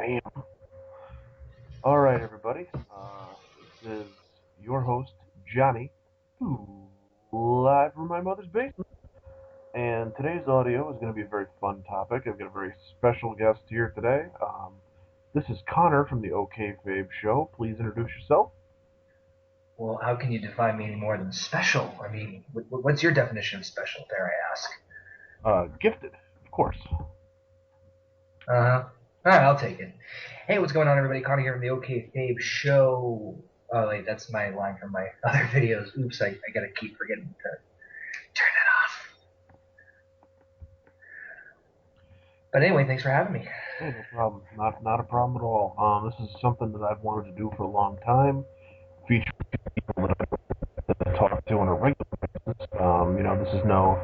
I am. All right, everybody. This is your host, Johnny, live from my mother's basement. And today's audio is going to be a very fun topic. I've got a very special guest here today. This is Conor from the OKayFabe show. Please introduce yourself. Well, how can you define me any more than special? I mean, what's your definition of special, dare I ask? Gifted, of course. All right, I'll take it. Hey, what's going on, everybody? Conor here from the OKayFabe show. Oh, wait, that's my line from my other videos. Oops, I gotta keep forgetting to turn it off. But anyway, thanks for having me. Hey, no problem. Not a problem at all. This is something that I've wanted to do for a long time. Feature people that I talk to on a regular basis. This is no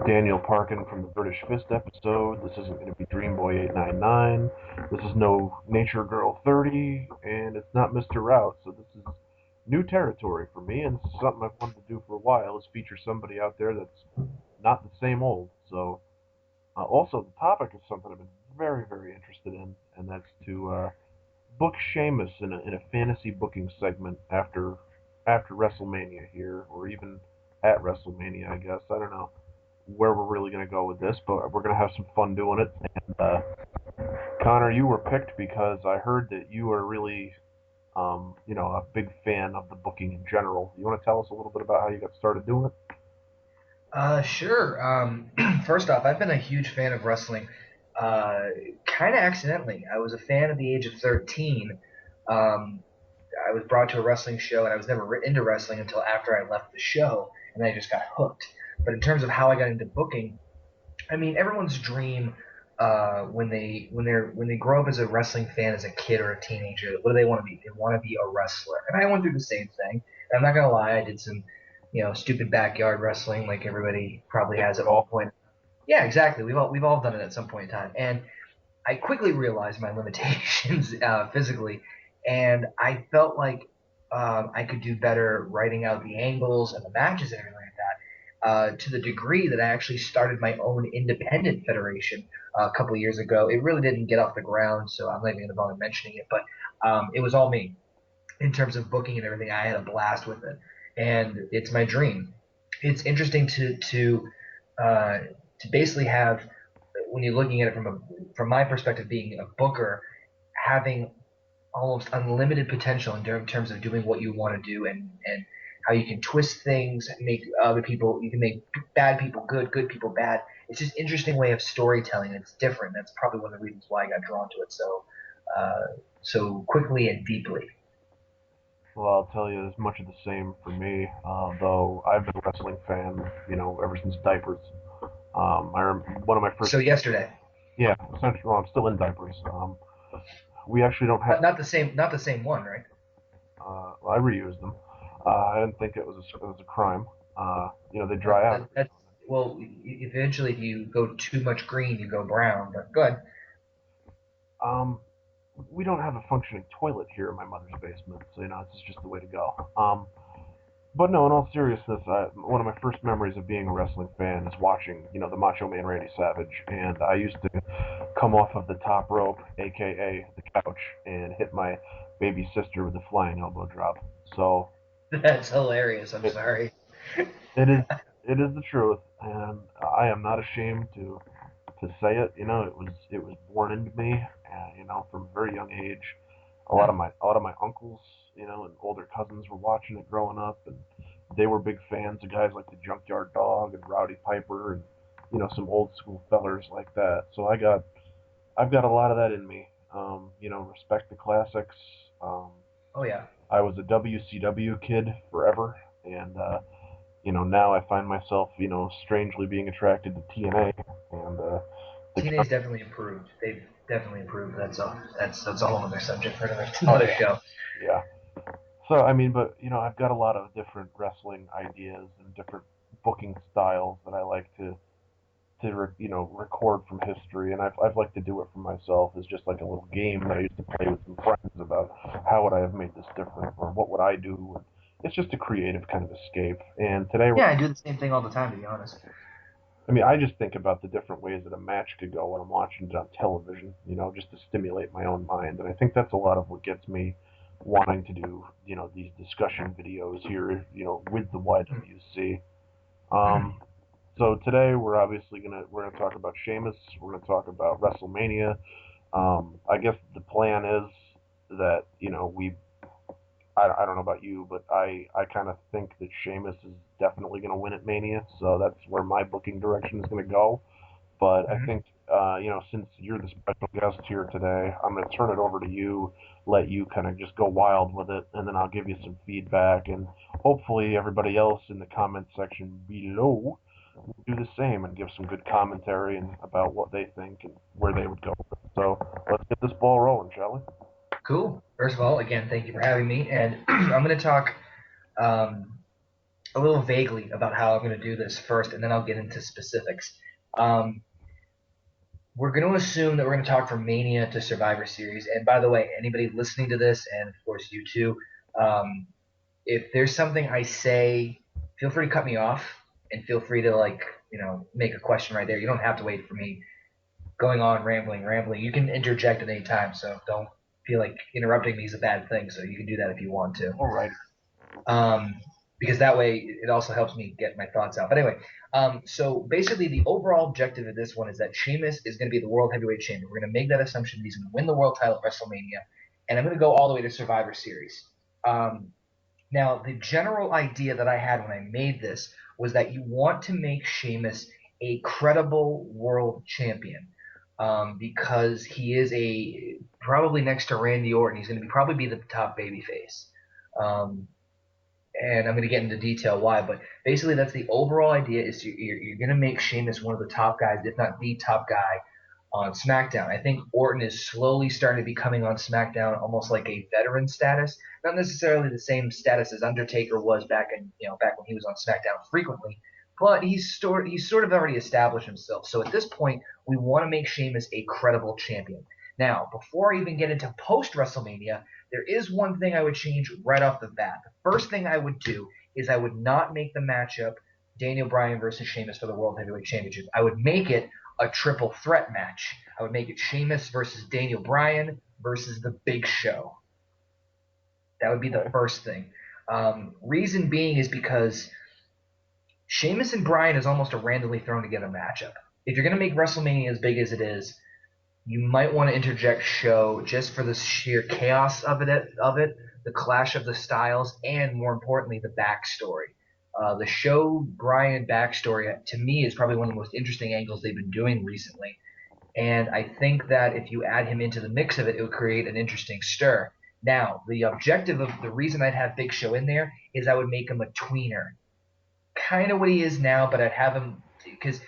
Daniel Parkin from the British Fist episode. This isn't going to be Dreamboy899. This is no Nature Girl 30, and it's not Mr. Route. So this is new territory for me, and this is something I've wanted to do for a while. Is feature somebody out there that's not the same old. So also the topic is something I've been very very interested in, and that's to book Sheamus in a fantasy booking segment after Wrestlemania here, or even at Wrestlemania, I guess. I don't know where we're really going to go with this, but we're going to have some fun doing it. And Conor, you were picked because I heard that you are really, a big fan of the booking in general. You want to tell us a little bit about how you got started doing it? Sure. First off, I've been a huge fan of wrestling, kind of accidentally. I was a fan at the age of 13. Um, I was brought to a wrestling show, and I was never into wrestling until after I left the show, and I just got hooked. But in terms of how I got into booking, I mean, everyone's dream when they grow up as a wrestling fan as a kid or a teenager, what do they want to be? They want to be a wrestler, and I went through the same thing. And I'm not gonna lie, I did some, stupid backyard wrestling like everybody probably Think has we at one all. point. Yeah, exactly. We've all done it at some point in time, and I quickly realized my limitations physically, and I felt like I could do better writing out the angles and the matches and everything like that. To the degree that I actually started my own independent federation a couple of years ago. It really didn't get off the ground, so I'm not even going to bother mentioning it. But it was all me in terms of booking and everything. I had a blast with it, and it's my dream. It's interesting uh, to basically have, when you're looking at it from my perspective, being a booker, having almost unlimited potential in terms of doing what you want to do, and how you can twist things, make other people, you can make bad people good, good people bad. It's just an interesting way of storytelling. It's different. That's probably one of the reasons why I got drawn to it uh, so quickly and deeply. Well, I'll tell you, as much of the same for me. Though I've been a wrestling fan, ever since diapers. One of my first. So yesterday, Yeah, essentially. Well, I'm still in diapers. We actually don't have. not the same one, right? I reused them. I didn't think it was a crime. They dry out every That's now and well, eventually, if you go too much green, you go brown. But good. then. We don't have a functioning toilet here in my mother's basement, so this is just the way to go. But no, in all seriousness, one of my first memories of being a wrestling fan is watching, the Macho Man Randy Savage, and I used to come off of the top rope, aka the couch, and hit my baby sister with a flying elbow drop. So That's hilarious. I'm it sorry. it is it is the truth, and I am not ashamed to say it. It was born into me, and from a very young age. A lot of my uncles, and older cousins were watching it growing up, and they were big fans of guys like the Junkyard Dog and Rowdy Piper, and some old school fellers like that. So I've got a lot of that in me. Respect the classics. Um, Oh yeah. I was a WCW kid forever, and now I find myself, strangely being attracted to TNA, and the TNA's definitely improved. They've definitely improved. That's a whole other subject for another oh another show. yeah. So I mean, but I've got a lot of different wrestling ideas and different booking styles that I like to record from history, and I've liked to do it for myself as just like a little game that I used to play with some friends about how would I have made this different or what would I do. And it's just a creative kind of escape. And today we're Yeah, I do the same thing all the time, to be honest. I mean, I just think about the different ways that a match could go when I'm watching it on television, just to stimulate my own mind. And I think that's a lot of what gets me wanting to do, these discussion videos here, with the YWC. Um, so today we're gonna talk about Sheamus. We're gonna talk about WrestleMania. I guess the plan is that I don't know about you, but I kind of think that Sheamus is definitely going to win at Mania, so that's where my booking direction is going to go. But I Mhm. think, since you're the special guest here today, I'm going to turn it over to you, let you kind of just go wild with it, and then I'll give you some feedback, and hopefully everybody else in the comment section below will do the same and give some good commentary and about what they think and where they would go. So let's get this ball rolling, shall we? Cool. First of all, again, thank you for having me. And I'm going to talk um, a little vaguely about how I'm going to do this first, and then I'll get into specifics. Um, we're going to assume that we're going to talk from Mania to Survivor Series. And by the way, anybody listening to this, and of course you too, um, if there's something I say, feel free to cut me off and feel free to make a question right there. You don't have to wait for me going on rambling. You can interject at any time, so don't feel like interrupting me is a bad thing. So you can do that if you want to. All right. um, because that way it also helps me get my thoughts out. But anyway, so basically the overall objective of this one is that Sheamus is going to be the World Heavyweight Champion. We're going to make that assumption that he's going to win the world title at WrestleMania, and I'm going to go all the way to Survivor Series. Um, Now, the general idea that I had when I made this was that you want to make Sheamus a credible world champion. Because he is probably next to Randy Orton, he's going to probably be the top babyface. Um, and I'm going to get into detail why, but basically that's the overall idea is you're going to make Sheamus one of the top guys, if not the top guy on SmackDown. I think Orton is slowly starting to be coming on SmackDown almost like a veteran status, not necessarily the same status as Undertaker was back when he was on SmackDown frequently, but he's sort of already established himself. So at this point, we want to make Sheamus a credible champion. Now, before I even get into post WrestleMania, there is one thing I would change right off the bat. The first thing I would do is I would not make the matchup Daniel Bryan versus Sheamus for the World Heavyweight Championship. I would make it a triple threat match. I would make it Sheamus versus Daniel Bryan versus The Big Show. That would be the Okay. first thing. Reason being is because Sheamus and Bryan is almost a randomly thrown together matchup. If you're going to make WrestleMania as big as it is, you might want to interject show just for the sheer chaos of it, the clash of the styles, and more importantly, the backstory. The show Bryan backstory to me is probably one of the most interesting angles they've been doing recently, and I think that if you add him into the mix of it, it would create an interesting stir. Now, the objective of the reason I'd have Big Show in there is I would make him a tweener, kind of what he is now, but I'd have him because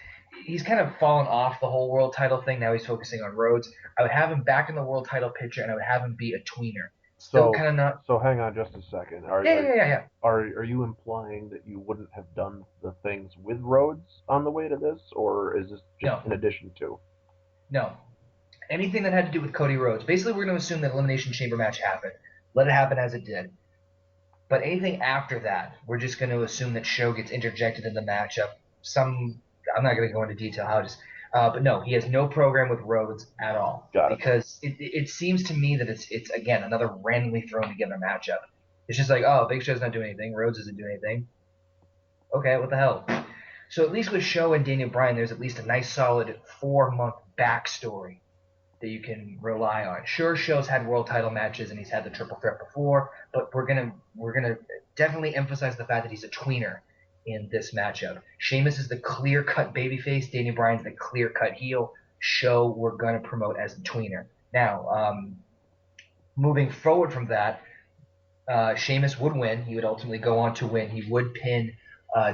he's kind of fallen off the whole world title thing. Now he's focusing on Rhodes. I would have him back in the world title picture, and I would have him be a tweener. Still So, kind of not. so hang on just a second. Are Yeah, are yeah, yeah, yeah. are you implying that you wouldn't have done the things with Rhodes on the way to this, or is this just No, in addition to? no. Anything that had to do with Cody Rhodes. Basically, we're going to assume that Elimination Chamber match happened. Let it happen as it did. But anything after that, we're just going to assume that Show gets interjected in the matchup. I'm not going to go into detail how it is, but no, he has no program with Rhodes at all Got it. because it seems to me that it's again another randomly thrown together matchup. It's just like, oh, Big Show's not doing anything, Rhodes isn't doing anything. Okay, what the hell? So at least with Show and Daniel Bryan, there's at least a nice solid 4 month backstory that you can rely on. Sure, Show's had world title matches and he's had the triple threat before, but we're gonna definitely emphasize the fact that he's a tweener in this matchup. Sheamus is the clear cut babyface. Daniel Bryan's the clear cut heel. Show we're gonna promote as the tweener. Now, moving forward from that, Sheamus would win. He would ultimately go on to win. He would pin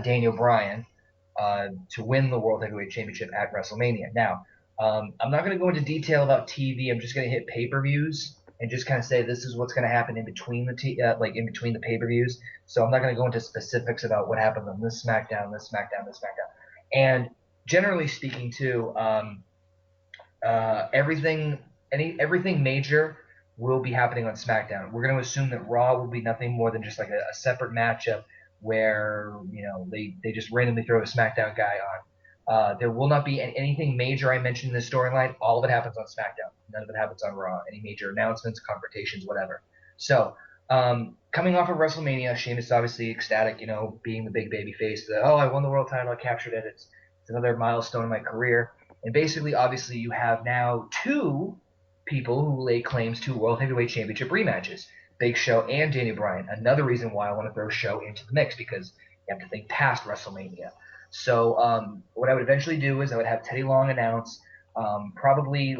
Daniel Bryan to win the World Heavyweight Championship at WrestleMania. Now, I'm not going to go into detail about TV. I'm just going to hit pay-per-views and just kind of say this is what's going to happen in between in between the pay-per-views. So I'm not going to go into specifics about what happened on this SmackDown, this SmackDown, this SmackDown. And generally speaking, too, everything major will be happening on SmackDown. We're going to assume that Raw will be nothing more than just like a separate matchup where they just randomly throw a SmackDown guy There will not be anything major I mentioned in this storyline. All of it happens on SmackDown. None of it happens on Raw. Any major announcements, confrontations, whatever. So, coming off of WrestleMania, Sheamus is obviously ecstatic, being the big baby face. I won the world title. I captured it. It's another milestone in my career. And basically, obviously, you have now two people who lay claims to World Heavyweight Championship rematches. Big Show and Daniel Bryan. Another reason why I want to throw Show into the mix, because you have to think past WrestleMania. So what I would eventually do is I would have Teddy Long announce, probably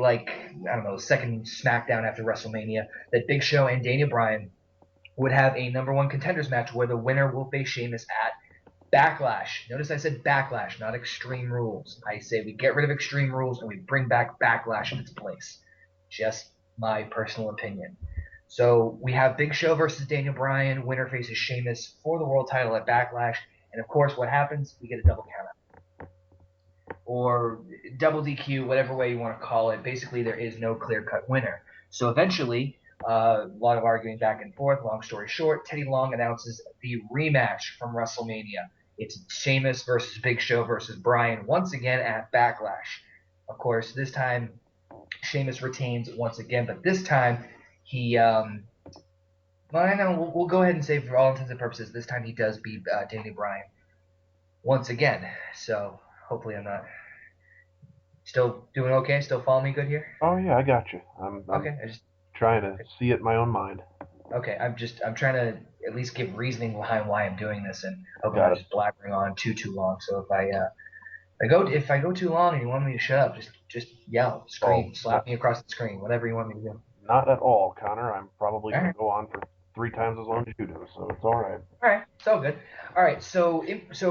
second SmackDown after WrestleMania, that Big Show and Daniel Bryan would have a #1 contenders match where the winner will face Sheamus at Backlash. Notice I said Backlash, not Extreme Rules. I say we get rid of Extreme Rules and we bring back Backlash in its place. Just my personal opinion. So we have Big Show versus Daniel Bryan. Winner faces Sheamus for the world title at Backlash. And of course, what happens? We get a double countout. Or double DQ, whatever way you want to call it. Basically, there is no clear-cut winner. So eventually, a lot of arguing back and forth. Long story short, Teddy Long announces the rematch from WrestleMania. It's Sheamus versus Big Show versus Bryan once again at Backlash. Of course, this time Sheamus retains once again, but this time he well, I know we'll go ahead and say for all intents and purposes, this time he does beat Daniel Bryan once again. So hopefully I'm not still doing okay. Still following me good here? Oh yeah, I got you. I'm Okay. trying to see it in my own mind. Okay. I'm trying to at least give reasoning behind why I'm doing this, and hope I'm Got not it. just blabbering on too long. So if I go too long and you want me to shut up, just yell, scream, slap me across the screen, whatever you want me to do. Not at all, Connor. I'm probably All going right. to go on for 3 times as long as you do, so it's all right. All right, it's all good. All right, so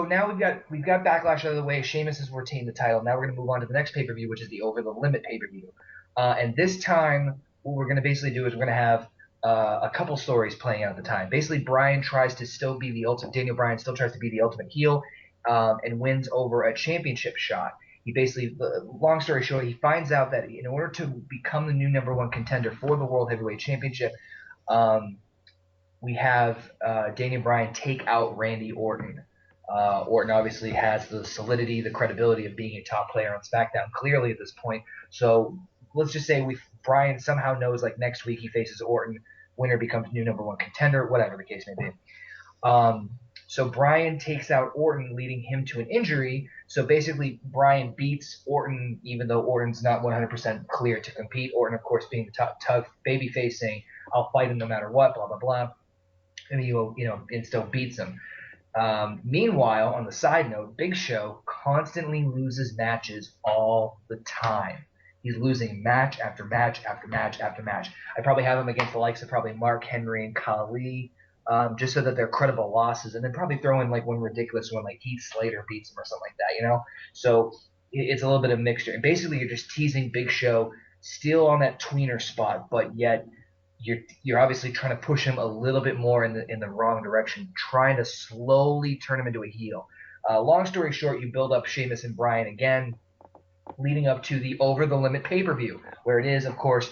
now we've got Backlash out of the way. Sheamus has retained the title. Now we're going to move on to the next pay-per-view, which is the Over the Limit pay-per-view. And this time, what we're going to basically do is we're going to have a couple stories playing out at the time. Basically, Bryan tries to still be the ultimate. Daniel Bryan still tries to be the ultimate heel, and wins over a championship shot. He basically, long story short, he finds out that in order to become the new #1 contender for the World Heavyweight Championship, we have Daniel Bryan take out Randy Orton. Orton obviously has the solidity, the credibility of being a top player on SmackDown clearly at this point. So let's just say Bryan somehow knows like next week he faces Orton, winner becomes new #1 contender, whatever the case may be. So Bryan takes out Orton, leading him to an injury. So basically, Bryan beats Orton, even though Orton's not 100% clear to compete. Orton, of course, being the tough babyface, saying, "I'll fight him no matter what," blah blah blah. And and still beats him. Meanwhile, on the side note, Big Show constantly loses matches all the time. He's losing match after match after match after match. I probably have him against the likes of probably Mark Henry and Khali, just so that they're credible losses, and then probably throw in like one ridiculous one like Heath Slater beats him or something like that, So it's a little bit of mixture. And basically, you're just teasing Big Show still on that tweener spot, but yet you're obviously trying to push him a little bit more in the wrong direction, trying to slowly turn him into a heel. Long story short, you build up Sheamus and Bryan again, leading up to the Over the Limit pay-per-view, where it is, of course,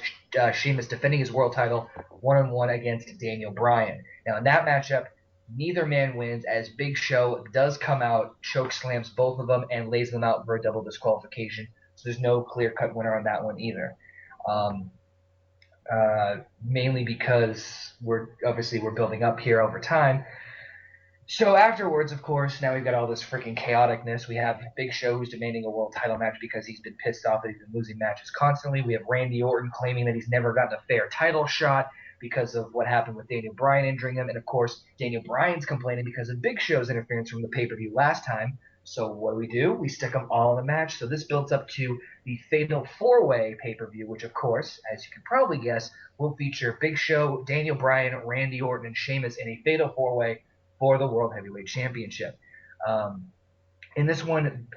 Sheamus defending his world title one-on-one against Daniel Bryan. Now, in that matchup, neither man wins, as Big Show does come out, choke slams both of them, and lays them out for a double disqualification. So there's no clear-cut winner on that one either. Mainly because we're building up here over time. So afterwards, of course, now we've got all this freaking chaoticness. We have Big Show who's demanding a world title match because he's been pissed off that he's been losing matches constantly. We have Randy Orton claiming that he's never gotten a fair title shot because of what happened with Daniel Bryan injuring him. And of course, Daniel Bryan's complaining because of Big Show's interference from the pay-per-view last time. So what do? We stick them all in a match. So this builds up to the Fatal 4-Way pay-per-view, which, of course, as you can probably guess, will feature Big Show, Daniel Bryan, Randy Orton, and Sheamus in a Fatal 4-Way for the World Heavyweight Championship. In this one,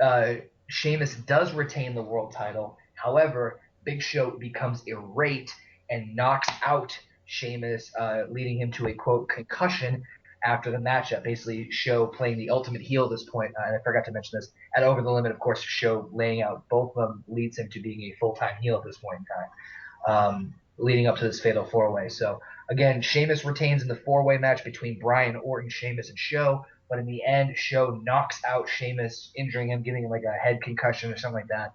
Sheamus does retain the world title. However, Big Show becomes irate and knocks out Sheamus, leading him to a, quote, concussion after the matchup. Basically, Show playing the ultimate heel at this point, and I forgot to mention this, at Over the Limit, of course, Show laying out both of them leads him to being a full-time heel at this point in time, leading up to this Fatal 4-Way. So, again, Sheamus retains in the 4-Way match between Bryan, Orton, Sheamus, and Show but in the end, Show knocks out Sheamus, injuring him, giving him like a head concussion or something like that.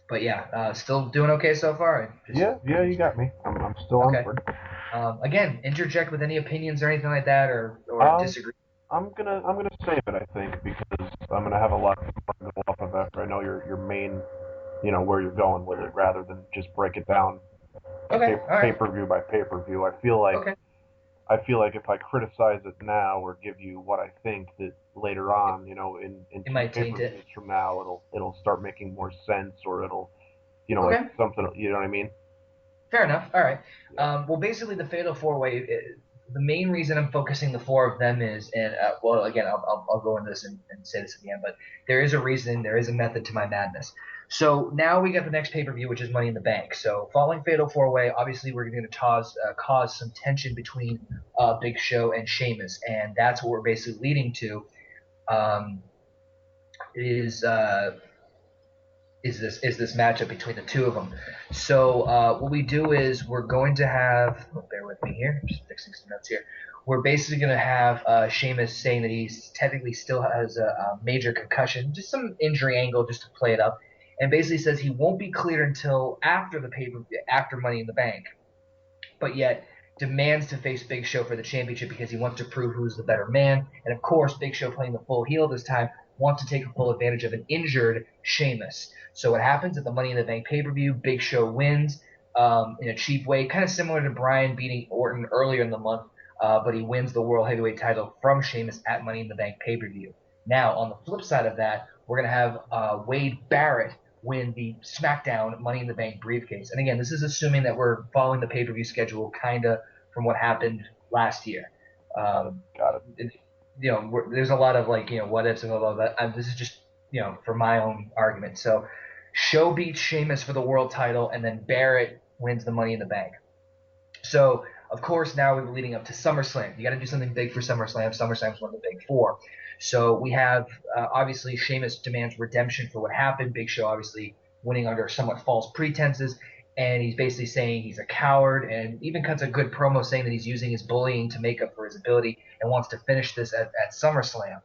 But yeah, still doing okay so far. Yeah, you got me. I'm still on Okay. board. Again, interject with any opinions or anything like that, or Um, disagree. I'm gonna save it, I think, because I'm gonna have a lot to go off of after I know your main, where you're going with it, rather than just break it down Okay. All pay right. per view by pay per view. I feel like if I criticize it now or give you what I think, that later on, in It two might pay taint per it. views from now, it'll start making more sense, or it'll, like Okay. something, you know what I mean? Fair enough. All right. Yeah. Well, basically, the Fatal Four Way. The main reason I'm focusing the four of them is, and well, again, I'll go into this and say this at the end, but there is a reason, there is a method to my madness. So now we got the next pay per view, which is Money in the Bank. So following Fatal Four Way, obviously we're going to cause some tension between Big Show and Sheamus, and that's what we're basically leading to. Um, is this matchup between the two of them. So what we do is we're going to have, bear with me here, I'm just fixing some notes here. We're basically going to have Sheamus saying that he's technically still has a major concussion, just some injury angle just to play it up, and basically says he won't be cleared until after the after Money in the Bank, but yet demands to face Big Show for the championship because he wants to prove who's the better man. And of course, Big Show playing the full heel this time wants to take full advantage of an injured Sheamus. So what happens at the Money in the Bank pay-per-view? Big Show wins in a cheap way, kind of similar to Bryan beating Orton earlier in the month, but he wins the World Heavyweight title from Sheamus at Money in the Bank pay-per-view. Now, on the flip side of that, we're going to have Wade Barrett win the SmackDown Money in the Bank briefcase. And again, this is assuming that we're following the pay-per-view schedule kind of from what happened last year. Got it. There's a lot of what ifs and blah blah blah. This is just for my own argument. So, Show beats Sheamus for the world title, and then Barrett wins the Money in the Bank. So, of course, now we're leading up to SummerSlam. You got to do something big for SummerSlam. SummerSlam's one of the big four. So we have obviously Sheamus demands redemption for what happened. Big Show obviously winning under somewhat false pretenses, and he's basically saying he's a coward, and even cuts a good promo saying that he's using his bullying to make up for his ability and wants to finish this at SummerSlam.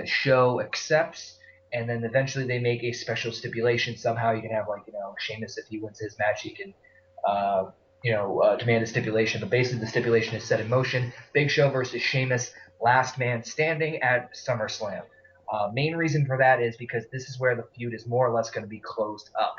Show accepts, and then eventually they make a special stipulation. Somehow you can have Sheamus, if he wins his match, he can demand a stipulation. But basically the stipulation is set in motion. Big Show versus Sheamus, last man standing at SummerSlam. Main reason for that is because this is where the feud is more or less going to be closed up.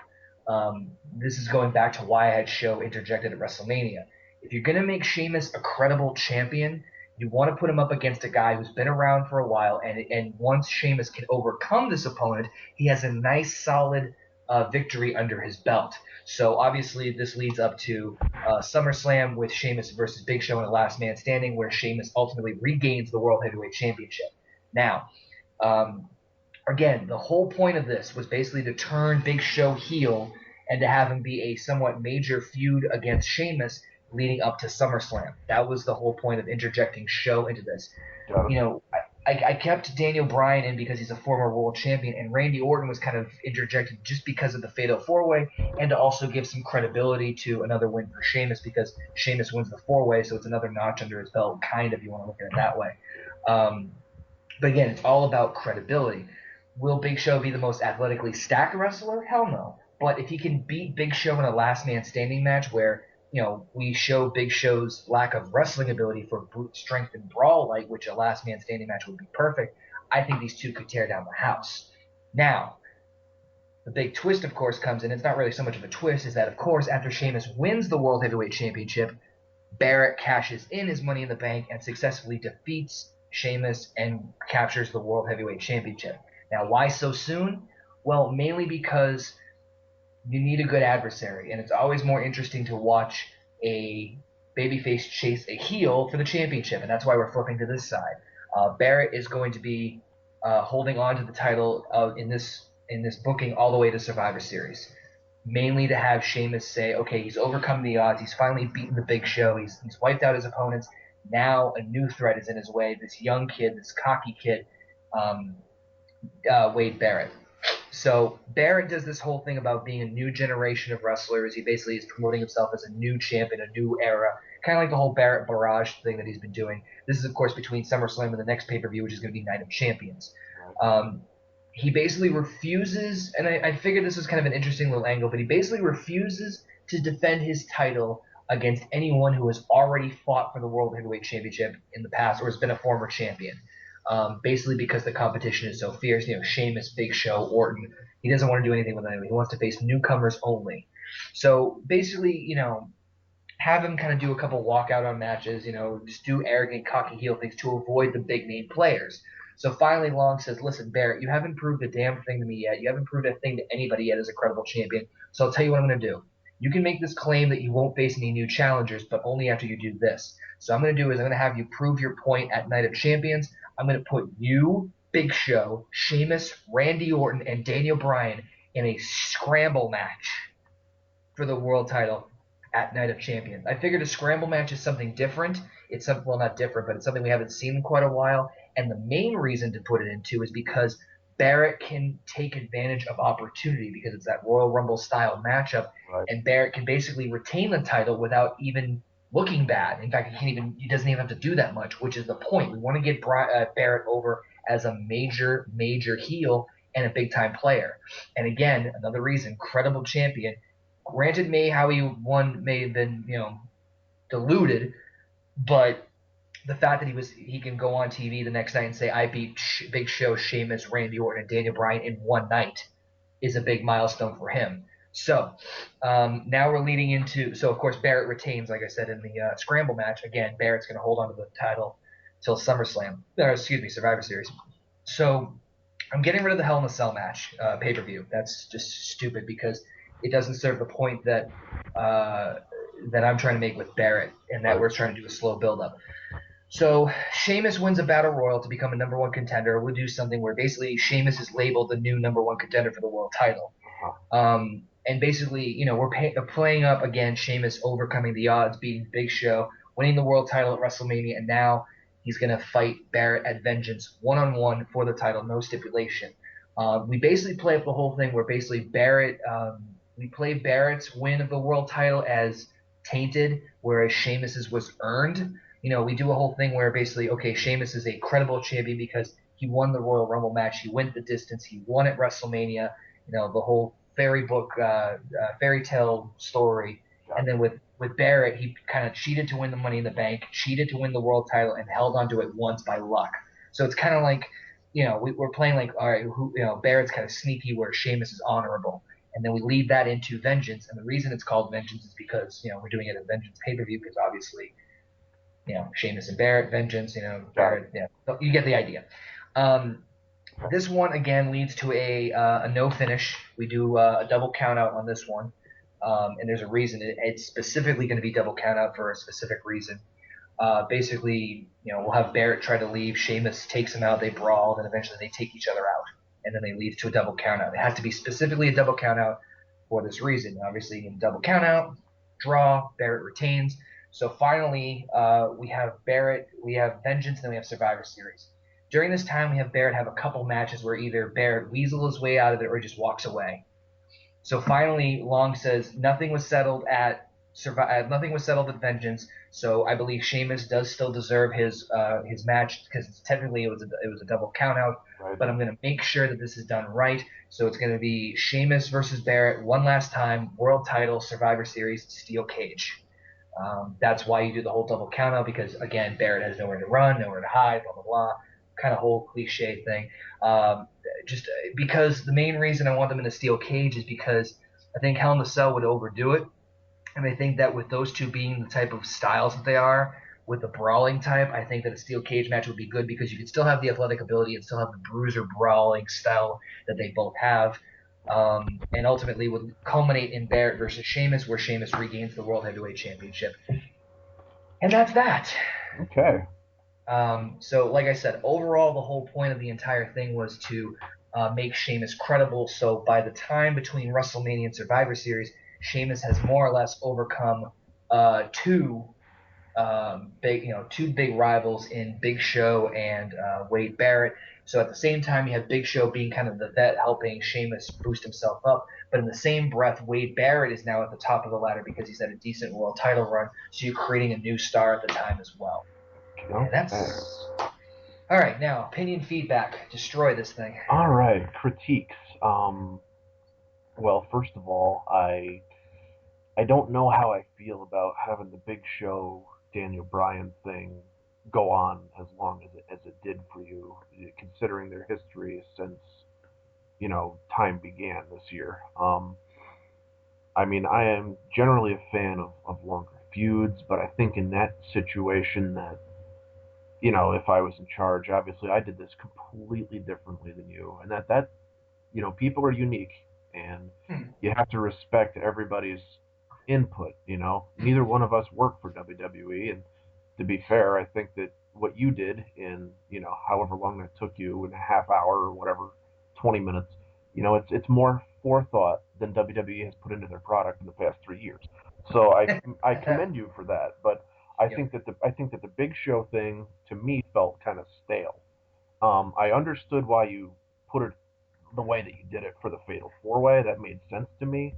This is going back to why I had Show interjected at WrestleMania. If you're going to make Sheamus a credible champion, you want to put him up against a guy who's been around for a while, and once Sheamus can overcome this opponent, he has a nice, solid victory under his belt. So obviously this leads up to SummerSlam with Sheamus versus Big Show in a last man standing, where Sheamus ultimately regains the World Heavyweight Championship. Now, again, the whole point of this was basically to turn Big Show heel and to have him be a somewhat major feud against Sheamus leading up to SummerSlam. That was the whole point of interjecting Show into this. Got it. I kept Daniel Bryan in because he's a former world champion, and Randy Orton was kind of interjected just because of the Fatal 4-Way, and to also give some credibility to another win for Sheamus, because Sheamus wins the 4-Way, so it's another notch under his belt, kind of, if you want to look at it that way. But again, it's all about credibility. Will Big Show be the most athletically stacked wrestler? Hell no. But if he can beat Big Show in a last man standing match where we show Big Show's lack of wrestling ability for brute strength and brawl light, which a last man standing match would be perfect, I think these two could tear down the house. Now, the big twist, of course, comes in. It's not really so much of a twist, is that, of course, after Sheamus wins the World Heavyweight Championship, Barrett cashes in his Money in the Bank and successfully defeats Sheamus and captures the World Heavyweight Championship. Now, why so soon? Well, mainly because you need a good adversary, and it's always more interesting to watch a babyface chase a heel for the championship, and that's why we're flipping to this side. Barrett is going to be holding on to the title in this booking all the way to Survivor Series, mainly to have Sheamus say, okay, he's overcome the odds, he's finally beaten the Big Show, he's wiped out his opponents. Now a new threat is in his way. This young kid, this cocky kid, Wade Barrett. So Barrett does this whole thing about being a new generation of wrestlers. He basically is promoting himself as a new champion, a new era, kind of like the whole Barrett Barrage thing that he's been doing. This is, of course, between SummerSlam and the next pay-per-view, which is going to be Night of Champions. Um, he basically refuses, and I figured this was kind of an interesting little angle, but he basically refuses to defend his title against anyone who has already fought for the World Heavyweight Championship in the past or has been a former champion. Basically because the competition is so fierce. You know, Sheamus, Big Show, Orton. He doesn't want to do anything with anyone. He wants to face newcomers only. So basically, you know, have him kind of do a couple walkout on matches, you know, just do arrogant, cocky heel things to avoid the big name players. So finally, Long says, listen, Barrett, you haven't proved a damn thing to me yet. You haven't proved a thing to anybody yet as a credible champion. So I'll tell you what I'm going to do. You can make this claim that you won't face any new challengers, but only after you do this. So I'm going to do is I'm going to have you prove your point at Night of Champions. I'm going to put you, Big Show, Sheamus, Randy Orton, and Daniel Bryan in a scramble match for the world title at Night of Champions. I figured a scramble match is something different. It's something, well, not different, but it's something we haven't seen in quite a while. And the main reason to put it into is because Barrett can take advantage of opportunity because it's that Royal Rumble style matchup, and Barrett can basically retain the title without even looking bad. In fact, he doesn't even have to do that much, which is the point. We want to get Barrett over as a major heel and a big time player. And again, another reason, credible champion. Granted, how he won may have been, you know, diluted, but the fact that he can go on TV the next night and say I beat Big Show, Sheamus, Randy Orton, and Daniel Bryan in one night is a big milestone for him. So now we're leading into, so of course Barrett retains, like I said, in the scramble match. Again, Barrett's going to hold on to the title till SummerSlam, Survivor Series. So I'm getting rid of the Hell in a Cell match pay-per-view. That's just stupid because it doesn't serve the point that that I'm trying to make with Barrett, and that we're trying to do a slow build-up. So Sheamus wins a battle royal to become a number one contender. We'll do something where basically Sheamus is labeled the new number one contender for the world title. And basically, you know, we're playing up again Sheamus overcoming the odds, beating Big Show, winning the world title at WrestleMania, and now he's going to fight Barrett at Vengeance one-on-one for the title, no stipulation. We basically play up the whole thing where basically we play Barrett's win of the world title as tainted, whereas Sheamus's was earned. You know, we do a whole thing where basically, okay, Sheamus is a credible champion because he won the Royal Rumble match, he went the distance, he won at WrestleMania, you know, the whole fairy tale story. And then with Barrett, he kind of cheated to win the Money in the Bank, cheated to win the world title, and held onto it once by luck. So it's kind of like, you know, we're playing like, all right, Barrett's kind of sneaky where Sheamus is honorable. And then we lead that into Vengeance. And the reason it's called Vengeance is because, you know, we're doing it at Vengeance pay-per-view because obviously, you know, Sheamus and Barrett, Vengeance, you know, Barrett, yeah. So you get the idea. This one, again, leads to a no finish. We do a double count out on this one. And there's a reason. It's specifically going to be double count out for a specific reason. Basically, you know, we'll have Barrett try to leave. Sheamus takes him out. They brawl. Then eventually they take each other out. And then they lead to a double count out. It has to be specifically a double count out for this reason. Obviously, in double count out, draw, Barrett retains. So finally, we have Barrett, we have Vengeance, and then we have Survivor Series. During this time, we have Barrett have a couple matches where either Barrett weasels his way out of it or just walks away. So finally, Long says nothing was settled at Vengeance. So I believe Sheamus does still deserve his match because technically it was a double count out. Right. But I'm going to make sure that this is done right. So it's going to be Sheamus versus Barrett one last time, world title, Survivor Series, steel cage. That's why you do the whole double count out because again, Barrett has nowhere to run, nowhere to hide, blah blah blah. Kind of whole cliche thing. Just because the main reason I want them in a steel cage is because I think Hell in a Cell would overdo it. And I think that with those two being the type of styles that they are, with the brawling type, I think that a steel cage match would be good because you could still have the athletic ability and still have the bruiser brawling style that they both have. And ultimately would culminate in Barrett versus Sheamus, where Sheamus regains the World Heavyweight Championship. And that's that. Okay. So, like I said, overall, the whole point of the entire thing was to make Sheamus credible. So by the time between WrestleMania and Survivor Series, Sheamus has more or less overcome two big rivals in Big Show and Wade Barrett. So at the same time, you have Big Show being kind of the vet, helping Sheamus boost himself up. But in the same breath, Wade Barrett is now at the top of the ladder because he's had a decent world title run. So you're creating a new star at the time as well. And that's all right. Now, opinion feedback. Destroy this thing. All right, critiques. Well, first of all, I don't know how I feel about having the Big Show Daniel Bryan thing go on as long as it did for you, considering their history since time began this year. I mean, I am generally a fan of longer feuds, but I think in that situation that if I was in charge, obviously I did this completely differently than you, and that people are unique, and you have to respect everybody's input. Neither one of us work for WWE, and to be fair, I think that what you did in however long that took you, in a half hour or whatever, 20 minutes, it's more forethought than WWE has put into their product in the past 3 years. So I commend you for that, but Yep. I think that the Big Show thing to me felt kind of stale. I understood why you put it the way that you did it for the Fatal Four Way. That made sense to me.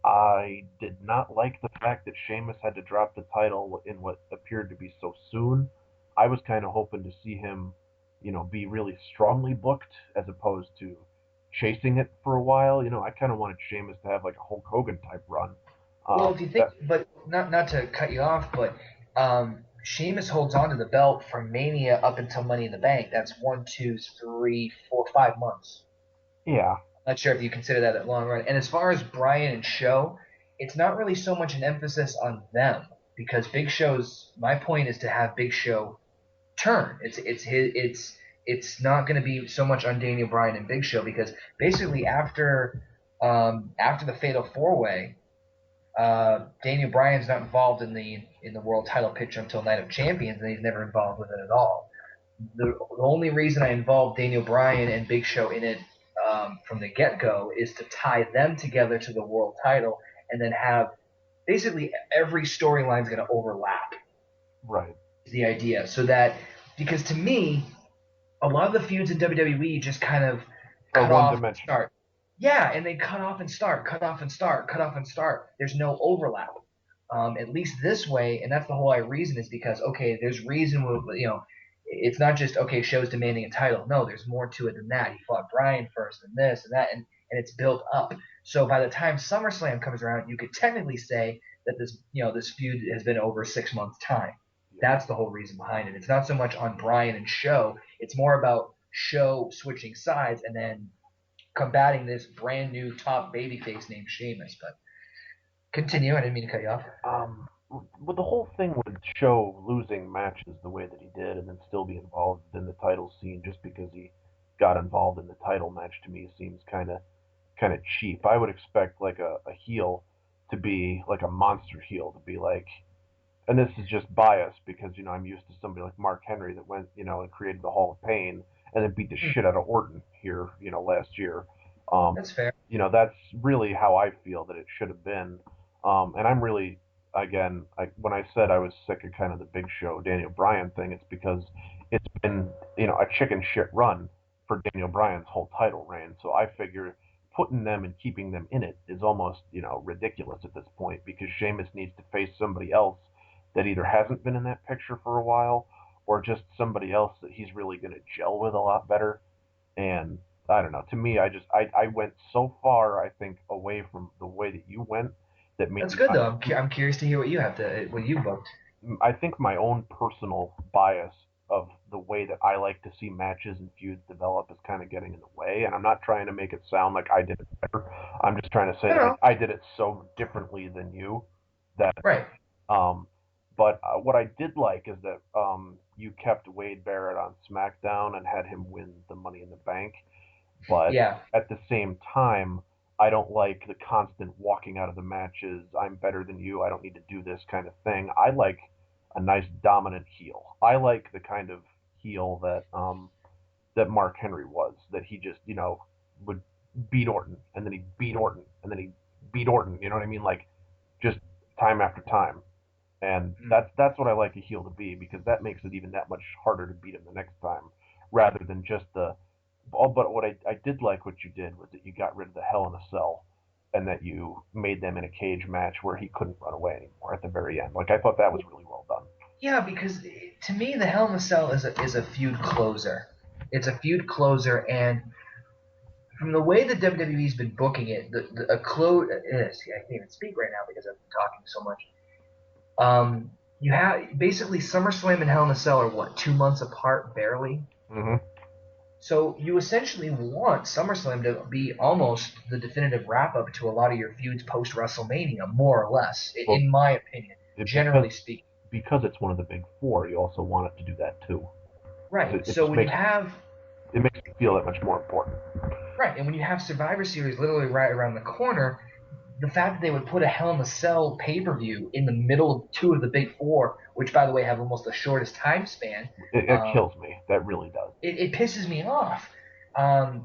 I did not like the fact that Sheamus had to drop the title in what appeared to be so soon. I was kind of hoping to see him, be really strongly booked as opposed to chasing it for a while. I kind of wanted Sheamus to have like a Hulk Hogan type run. Well, if you think, That but not to cut you off, but Sheamus holds on to the belt from Mania up until Money in the Bank. That's 1, 2, 3, 4, 5 months. yeah, Not sure if you consider that a long run. And as far as Bryan and Show, it's not really so much an emphasis on them because Big Show's. My point is to have Big Show turn. It's not going to be so much on Daniel Bryan and Big Show because basically after the Fatal Four Way, Daniel Bryan's not involved in the world title picture until Night of Champions, and he's never involved with it at all. The only reason I involved Daniel Bryan and Big Show in it from the get go is to tie them together to the world title, and then have basically every storyline is going to overlap. right. Is the idea so that because to me a lot of the feuds in WWE just kind of Are cut one off and dimensional. start. Yeah, and they cut off and start, cut off and start, cut off and start. There's no overlap. At least this way, and that's the whole reason is because okay, there's reason it's not just okay, Show's demanding a title. No, there's more to it than that. He fought Bryan first, and this and that, and it's built up. So by the time SummerSlam comes around, you could technically say that this feud has been over 6 months time. Yeah. That's the whole reason behind it. It's not so much on Bryan and Show. It's more about Show switching sides and then combating this brand new top babyface named Sheamus. But continue. I didn't mean to cut you off. With the whole thing with Show losing matches the way that he did, and then still be involved in the title scene just because he got involved in the title match, to me seems kind of cheap. I would expect like a heel to be like a monster heel to be like, and this is just bias because I'm used to somebody like Mark Henry that went and created the Hall of Pain and then beat the shit out of Orton here last year. Um, That's fair. that's really how I feel that it should have been. And I'm really, again, when I said I was sick of kind of the Big Show Daniel Bryan thing, it's because it's been a chicken shit run for Daniel Bryan's whole title reign. So I figure putting them and keeping them in it is almost ridiculous at this point because Sheamus needs to face somebody else that either hasn't been in that picture for a while or just somebody else that he's really going to gel with a lot better. And I don't know. To me, I went so far, I think, away from the way that you went that That's maybe good though. I'm curious to hear what you booked. I think my own personal bias of the way that I like to see matches and feuds develop is kind of getting in the way. And I'm not trying to make it sound like I did it better. I'm just trying to say No, that no. I did it so differently than you that Right. um, but what I did like is that you kept Wade Barrett on SmackDown and had him win the Money in the Bank. But Yeah. at the same time, I don't like the constant walking out of the matches. I'm better than you. I don't need to do this kind of thing. I like a nice dominant heel. I like the kind of heel that Mark Henry was. That he just would beat Orton and then he beat Orton and then he beat Orton. You know what I mean? Like just time after time. And that's what I like a heel to be because that makes it even that much harder to beat him the next time, rather than just the But what I did like what you did was that you got rid of the Hell in a Cell, and that you made them in a cage match where he couldn't run away anymore at the very end. Like I thought that was really well done. Yeah, because to me, the Hell in a Cell is a feud closer. It's a feud closer, and from the way the WWE's been booking it, a close. See, I can't even speak right now because I've been talking so much. You have basically SummerSlam and Hell in a Cell are what, 2 months apart, barely. Hmm. So you essentially want SummerSlam to be almost the definitive wrap up to a lot of your feuds post WrestleMania, more or less, Well, in my opinion, it, generally speaking. because it's one of the big four, you also want it to do that too. Right. It So just when you makes have it feel that much more important. right, and when you have Survivor Series literally right around the corner, the fact that they would put a Hell in a Cell pay-per-view in the middle of two of the big four, which by the way have almost the shortest time span, It um, kills me. That really does. it pisses me off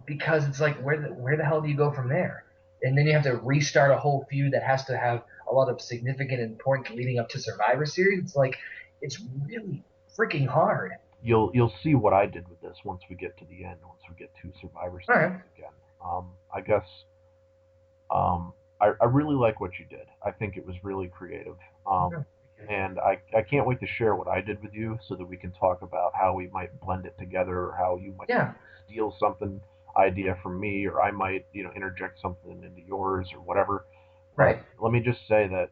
because it's like where the hell do you go from there? And then you have to restart a whole feud that has to have a lot of significant and important leading up to Survivor Series. It's like it's really freaking hard. You'll see what I did with this once we get to the end. Once we get to Survivor All Series right. again. I guess I really like what you did. I think it was really creative. And I can't wait to share what I did with you so that we can talk about how we might blend it together, or how you might Yeah. steal something idea from me, or I might, interject something into yours or whatever. But Right. let me just say that,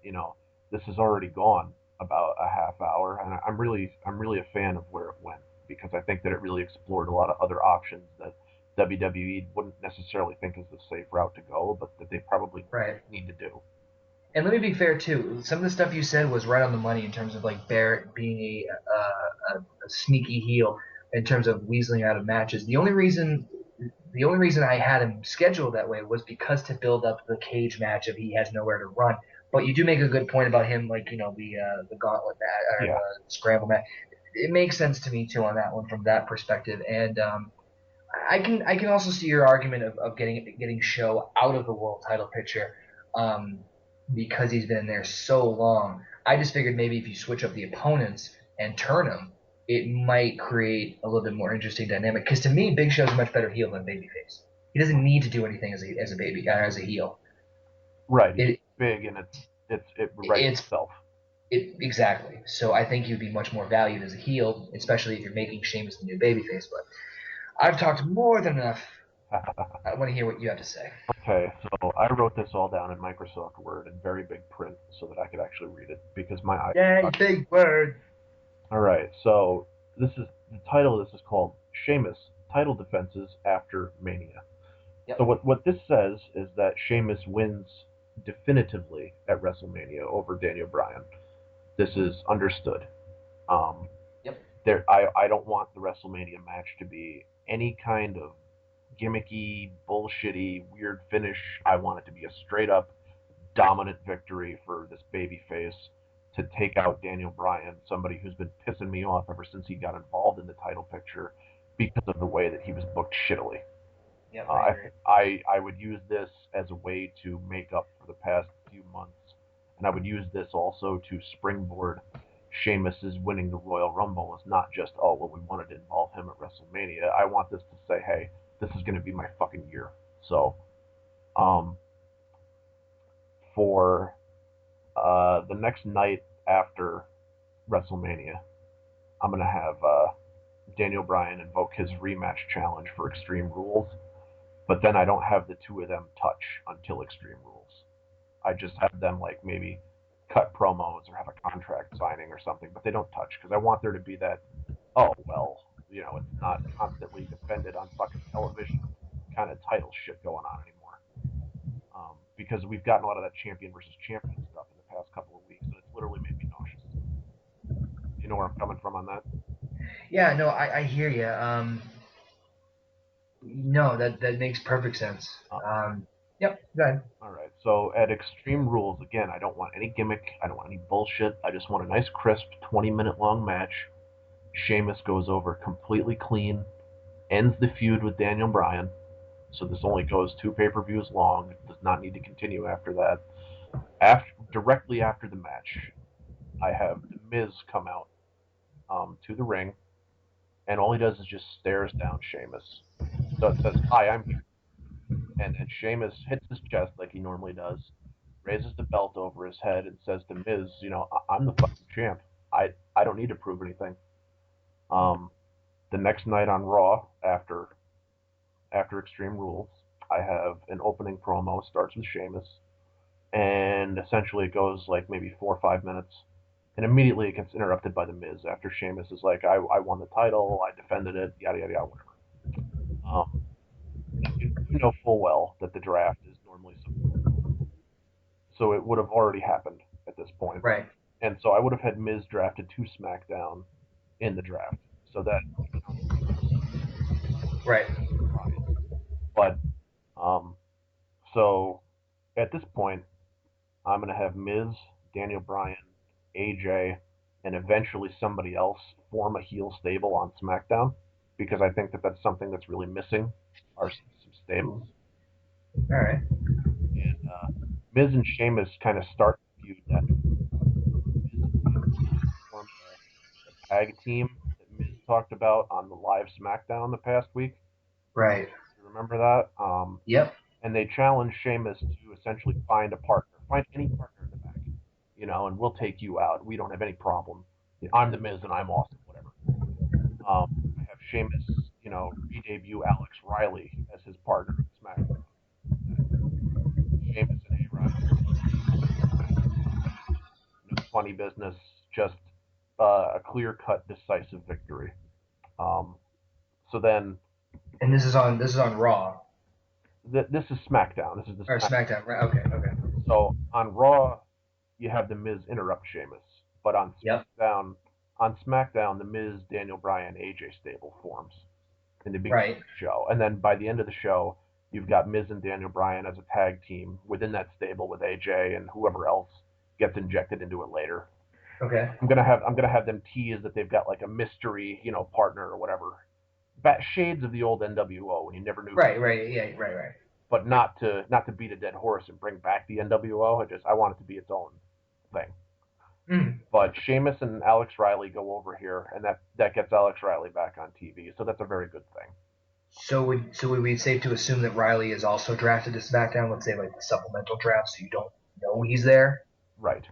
this has already gone about a half hour, and I'm really a fan of where it went, because I think that it really explored a lot of other options that WWE wouldn't necessarily think is the safe route to go, but that they probably Right. need to do. And let me be fair too. Some of the stuff you said was right on the money in terms of like Barrett being a sneaky heel in terms of weaseling out of matches. The only reason I had him scheduled that way was because to build up the cage match if he has nowhere to run. But you do make a good point about him, like the gauntlet match or Yeah. the scramble match. It makes sense to me too on that one from that perspective. And I can also see your argument of getting Show out of the world title picture um, because he's been there so long. I just figured maybe if you switch up the opponents and turn them, it might create a little bit more interesting dynamic. Because to me, Big Show's a much better heel than Babyface. He doesn't need to do anything as a baby as a heel. Right. He's It big, and it writes it's itself. exactly. So I think you'd be much more valued as a heel, especially if you're making Sheamus the new babyface. But I've talked more than enough. I want to hear what you have to say. Okay, so I wrote this all down in Microsoft Word in very big print so that I could actually read it because my eyes Yay, suck. big word. All right, so this is the title of this is called Sheamus Title Defenses After Mania. So Yep. what this says is that Sheamus wins definitively at WrestleMania over Daniel Bryan. This is understood. Um, Yep. I don't want the WrestleMania match to be any kind of gimmicky, bullshitty, weird finish. I want it to be a straight up dominant victory for this babyface to take out Daniel Bryan, somebody who's been pissing me off ever since he got involved in the title picture because of the way that he was booked shittily. Yep. I agree. I would use this as a way to make up for the past few months, and I would use this also to springboard Sheamus's winning the Royal Rumble. It's not just, oh well, we wanted to involve him at WrestleMania. I want this to say, hey, this is going to be my fucking year. So, um, for the next night after WrestleMania, I'm gonna have Daniel Bryan invoke his rematch challenge for Extreme Rules, but then I don't have the two of them touch until Extreme Rules. I just have them like maybe cut promos or have a contract signing or something, but they don't touch because I want there to be that, oh well, it's not constantly defended on fucking television kind of title shit going on anymore. Because we've gotten a lot of that champion versus champion stuff in the past couple of weeks, and it's literally made me nauseous. You know where I'm coming from on that? Yeah. No, I hear you. No, that makes perfect sense. Uh, Yep. Go ahead. all right. So at Extreme Rules, again, I don't want any gimmick. I don't want any bullshit. I just want a nice, crisp, 20-minute long match. Sheamus goes over completely clean, ends the feud with Daniel Bryan. So this only goes two pay-per-views long. It does not need to continue after that. Directly after the match, I have The Miz come out to the ring, and all he does is just stares down Sheamus. So it says, "Hi, I'm here," and then Sheamus hits his chest like he normally does, raises the belt over his head, and says to Miz, I'm the fucking champ. I don't need to prove anything. Um, the next night on Raw, after Extreme Rules, I have an opening promo. Starts with Sheamus, and essentially it goes like maybe 4 or 5 minutes, and immediately it gets interrupted by the Miz after Sheamus is like, I won the title, I defended it, yada yada yada, whatever. Um, now you know full well that the draft is normally so it would have already happened at this point, Right. and so I would have had Miz drafted to SmackDown in the draft, so that Right. surprise. But um, so at this point, I'm going to have Miz, Daniel Bryan, AJ, and eventually somebody else form a heel stable on SmackDown because I think that that's something that's really missing are some stables. All right. And Miz and Sheamus kind of start the feud that Miz and Daniel formed the tag team that Miz talked about on the live SmackDown the past week. Right. You remember that? Yep. And they challenged Sheamus to essentially find a partner, find any partner in the back, and we'll take you out. We don't have any problem. I'm the Miz and I'm awesome, whatever. I have Sheamus, re-debut Alex Riley as his partner in SmackDown. Sheamus and A-Rod, no funny business, just a clear-cut, decisive victory. Um, so then, And this is on Raw this is SmackDown. This is the or Smack. SmackDown. Right. Okay. Okay. So on Raw, you have the Miz interrupt Sheamus, but Yep. On SmackDown, the Miz, Daniel Bryan, AJ stable forms in the beginning Right. of the show, and then by the end of the show, you've got Miz and Daniel Bryan as a tag team within that stable with AJ and whoever else gets injected into it later. Okay. I'm gonna have them tease that they've got like a mystery, partner or whatever. Shades of the old NWO when you never knew. Right. Right. Yeah. Right. Right. But not to beat a dead horse and bring back the NWO. I want it to be its own thing. Mm. But Sheamus and Alex Riley go over here, and that gets Alex Riley back on TV. So that's a very good thing. So would we be safe to assume that Riley is also drafted to SmackDown? Let's say like the supplemental draft, so you don't know he's there. Right.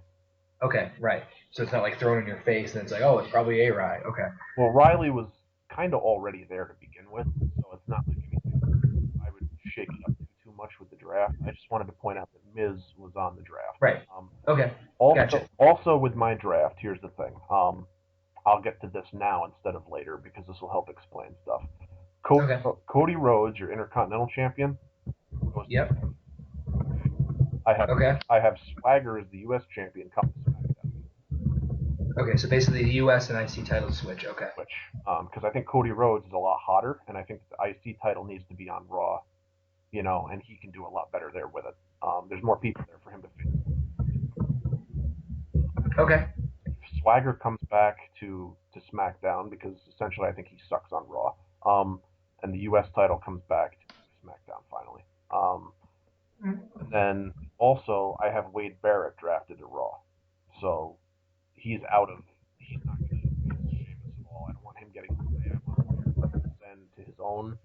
Okay. Right. So it's not like thrown in your face, and it's like, oh, it's probably A-Rod. Okay. Well, Riley was kind of already there to begin with, so it's not like anything I would shake it up too much with the draft. I just wanted to point out that Miz was on the draft. Right. Okay. Gotcha. Also with my draft, here's the thing. I'll get to this now instead of later because this will help explain stuff. Okay. Cody Rhodes, your Intercontinental Champion, goes. Yep. Okay. I have Swagger as the U.S. Champion come to SmackDown. Okay. So basically, the U.S. and IC title switch. Okay. Which, because I think Cody Rhodes is a lot hotter, and I think the IC title needs to be on Raw, and he can do a lot better there with it. There's more people there for him to fit. Okay. Swagger comes back to SmackDown because essentially I think he sucks on Raw. And the U.S. title comes back to SmackDown finally. And then also I have Wade Barrett drafted to Raw, so he's not going to face Sheamus at all. I don't want him getting away. I want Barrett to ascend to his own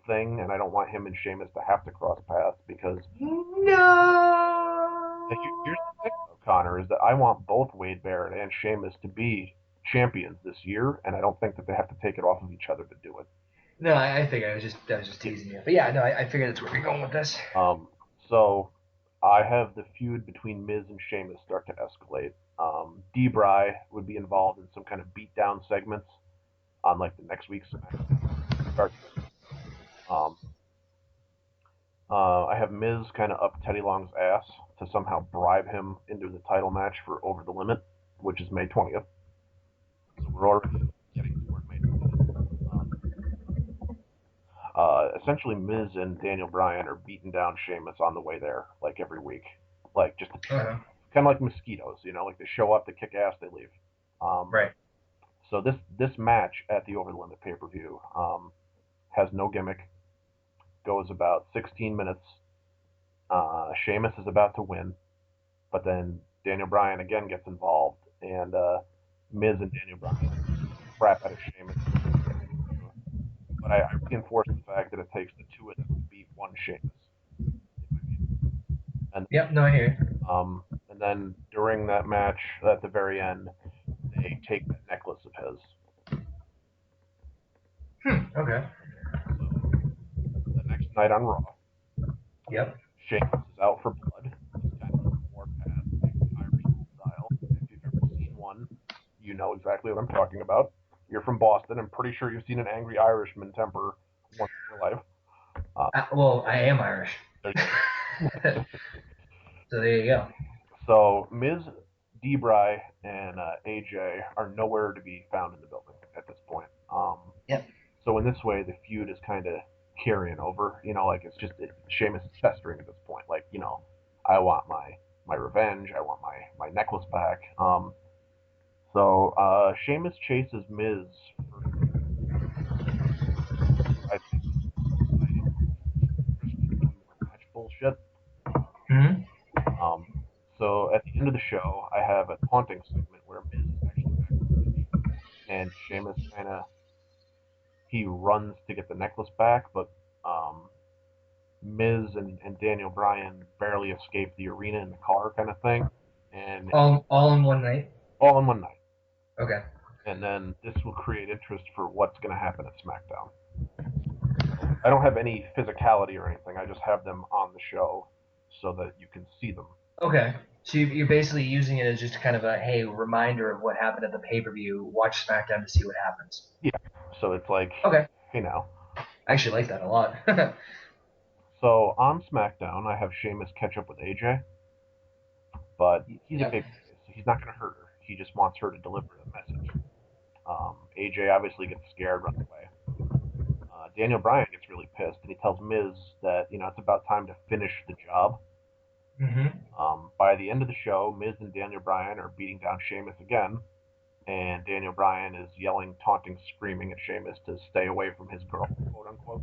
thing, and I don't want him and Sheamus to have to cross paths because no. here's the thing, though, Connor, is that I want both Wade Barrett and Sheamus to be champions this year, and I don't think that they have to take it off of each other to do it. No, I think I was just teasing you, but yeah, no, I figured that's where you're going with this. So I have the feud between Miz and Sheamus start to escalate. D-Bry would be involved in some kind of beatdown segments on like the next week's SmackDown. I have Miz kind of up Teddy Long's ass to somehow bribe him into the title match for Over the Limit, which is May 20th. So we're already getting toward May 20th. Essentially, Miz and Daniel Bryan are beating down Sheamus on the way there, like every week, like just kind of like mosquitoes, like they show up, they kick ass, they leave. Right. So this match at the Over the Limit pay-per-view has no gimmick. Goes about 16 minutes. Sheamus is about to win, but then Daniel Bryan again gets involved, and Miz and Daniel Bryan crap out of Sheamus. but I reinforce the fact that it takes the two of them to beat one Sheamus. You know what I mean? And Yep. No, I hear you. and then during that match, at the very end, they take that necklace of his. Okay. So the next night on Raw, Yep. Sheamus is out for blood. He's kind of on the warpath, angry Irishman style. If you've ever seen one, you know exactly what I'm talking about. You're from Boston. I'm pretty sure you've seen an angry Irishman temper once in your life. Well, I am Irish. There So there you go. So Miz, Debray, and AJ are nowhere to be found in the building at this point. Yep. So in this way, the feud is kind of carrying over. Like it's just Sheamus is festering at this point. Like I want my revenge. I want my necklace back. So Sheamus chases Miz for I think this is exciting Christian one more match bullshit. Hmm. Um, so at the end of the show, I have a taunting segment where Miz is actually backstage, and Sheamus kind of he runs to get the necklace back, but um, Miz and Daniel Bryan barely escape the arena in the car, kind of thing, and All in one night. all in one night. Okay. And then this will create interest for what's going to happen at SmackDown. So I don't have any physicality or anything. I just have them on the show so that you can see them. Okay. So you're basically using it as just kind of a hey reminder of what happened at the pay per view. Watch SmackDown to see what happens. Yeah. So it's like, Okay. hey now. I actually like that a lot. So on SmackDown, I have Sheamus catch up with AJ, but he's a Yep. babyface. So he's not going to hurt her. He just wants her to deliver the message. AJ obviously gets scared, runs away. Daniel Bryan gets really pissed, and he tells Miz that it's about time to finish the job. Mm-hmm. By the end of the show, Miz and Daniel Bryan are beating down Sheamus again, and Daniel Bryan is yelling, taunting, screaming at Sheamus to stay away from his girl, quote unquote.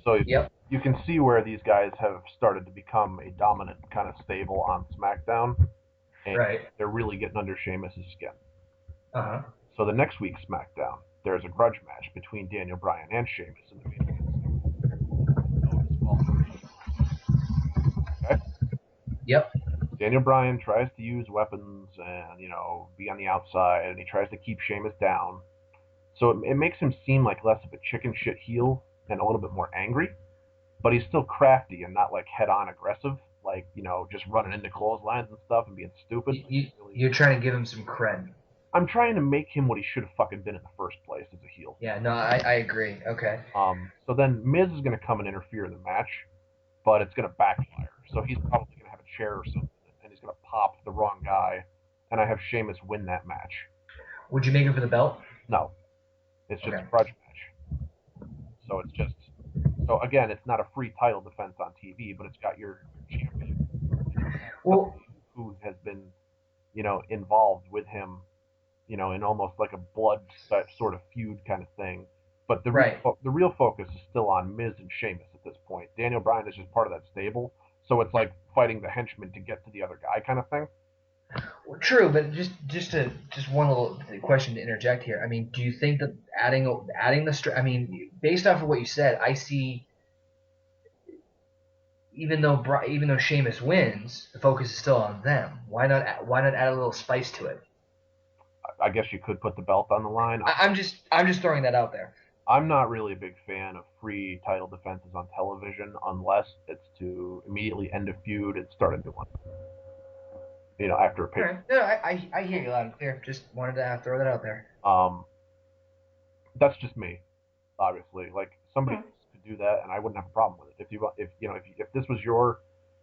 So Yep. you can see where these guys have started to become a dominant kind of stable on SmackDown, and Right. they're really getting under Sheamus' skin. Uh huh. So the next week's SmackDown, there's a grudge match between Daniel Bryan and Sheamus in the main event segment. No disqualification. Okay? Yep. Daniel Bryan tries to use weapons and, be on the outside, and he tries to keep Sheamus down. So it makes him seem like less of a chicken shit heel and a little bit more angry, but he's still crafty and not like head on aggressive, like, just running into clotheslines and stuff and being stupid. You, Like, you really, you're trying to give him some cred. I'm trying to make him what he should have fucking been in the first place as a heel. Yeah. No, I agree. Okay. So then Miz is going to come and interfere in the match, but it's going to backfire. So he's probably going to have a chair or something, and he's going to pop the wrong guy, and I have Sheamus win that match. Would you make it for the belt? No, it's just Okay. a grudge match. So it's just again, it's not a free title defense on TV, but it's got your champion, Well, somebody who has been involved with him, in almost like a blood sort of feud kind of thing. But right. the real focus is still on Miz and Sheamus at this point. Daniel Bryan is just part of that stable, so it's like fighting the henchman to get to the other guy kind of thing. Well, true, but just one little question to interject here. I mean, do you think that adding the I mean, based off of what you said, I see even though Sheamus wins, the focus is still on them. Why not add a little spice to it? I guess you could put the belt on the line. I'm just throwing that out there. I'm not really a big fan of free title defenses on television unless it's to immediately end a feud and start a new one. After a All pay. right. No, I hear you loud and clear. Just wanted to throw that out there. Um, that's just me, obviously. Like somebody Hmm. else could do that, and I wouldn't have a problem with it. If this was your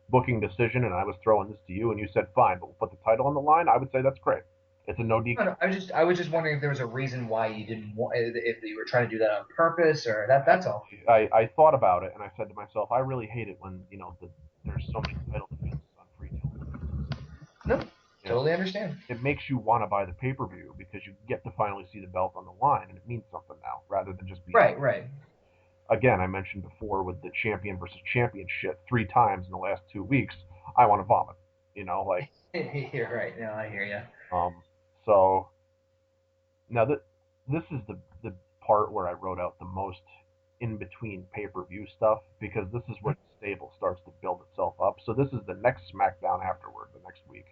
booking decision and I was throwing this to you and you said fine, but we'll put the title on the line, I would say that's great. It's a no No, DQ. no, I was just wondering if there was a reason why you didn't want if you were trying to do that on purpose or that. That's all. I thought about it and I said to myself, I really hate it when there's so many title defenses on free television. No, You know, totally understand. it makes you want to buy the pay per view because you get to finally see the belt on the line and it means something now rather than just being. Right, right. Again, I mentioned before with the champion versus champion shit 3 times in the last 2 weeks. I want to vomit. Like You're right. No, I hear you. um. So now that this is the part where I wrote out the most in between pay-per-view stuff, because this is where the stable starts to build itself up. So this is the next SmackDown afterward, the next week.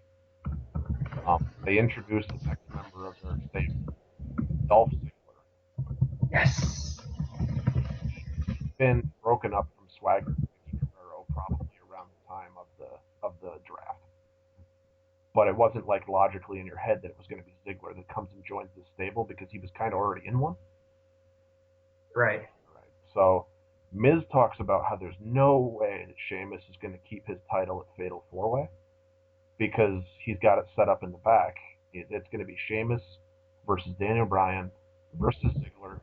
They introduced the next member of their stable, Dolph Ziggler. Yes. He's been broken up from Swagger Guerrero probably around the time of the draft. But it wasn't like logically in your head that it was going to be Ziggler that comes and joins the stable, because he was kind of already in one. Right. Right. So Miz talks about how there's no way that Sheamus is going to keep his title at Fatal 4-Way, because he's got it set up in the back. It's going to be Sheamus versus Daniel Bryan versus Ziggler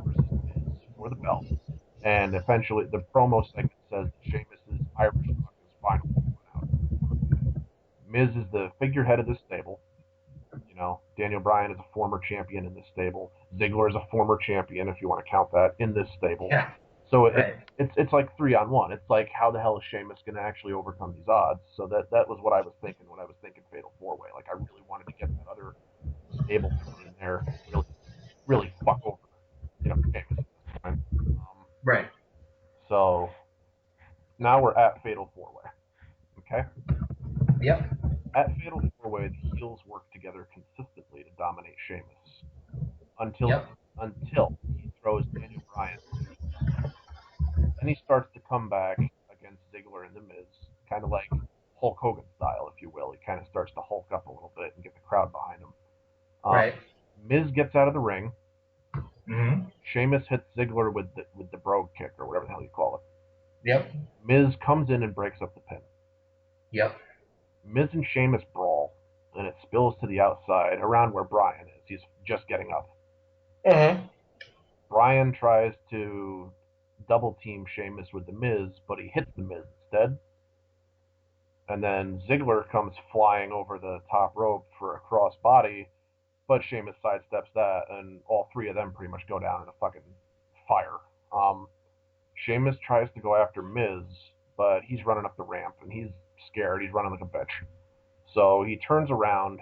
versus Miz for the belt. And eventually the promo segment says that Sheamus' Irish truck is finally going out. Miz is the figurehead of this stable. You know, Daniel Bryan is a former champion in this stable. Ziggler is a former champion, if you want to count that, in this stable. Yeah. So Right. it's like 3-on-1. It's like, how the hell is Sheamus going to actually overcome these odds? So that was what I was thinking when I was thinking Fatal 4-Way. Like, I really wanted to get that other stable member in there, really fuck over, Sheamus at this point. Right. So now we're at Fatal 4-Way. Okay? Yep. At Fatal 4-Way, the heels work together consistently to dominate Sheamus until Yep. he throws Daniel Bryan. Then he starts to come back against Ziggler and The Miz, kind of like Hulk Hogan style, if you will. He kind of starts to hulk up a little bit and get the crowd behind him. Right. Miz gets out of the ring. Mm-hmm. Sheamus hits Ziggler with the brogue kick, or whatever the hell you call it. Yep. Miz comes in and breaks up the pin. Yep. Miz and Sheamus brawl, and it spills to the outside, around where Bryan is. He's just getting up. Uh-huh. Bryan tries to double team Sheamus with The Miz, but he hits The Miz instead. And then Ziggler comes flying over the top rope for a crossbody, but Sheamus sidesteps that, and all three of them pretty much go down in a fucking fire. Sheamus tries to go after Miz, but he's running up the ramp, and he's scared. He's running like a bitch. So he turns around,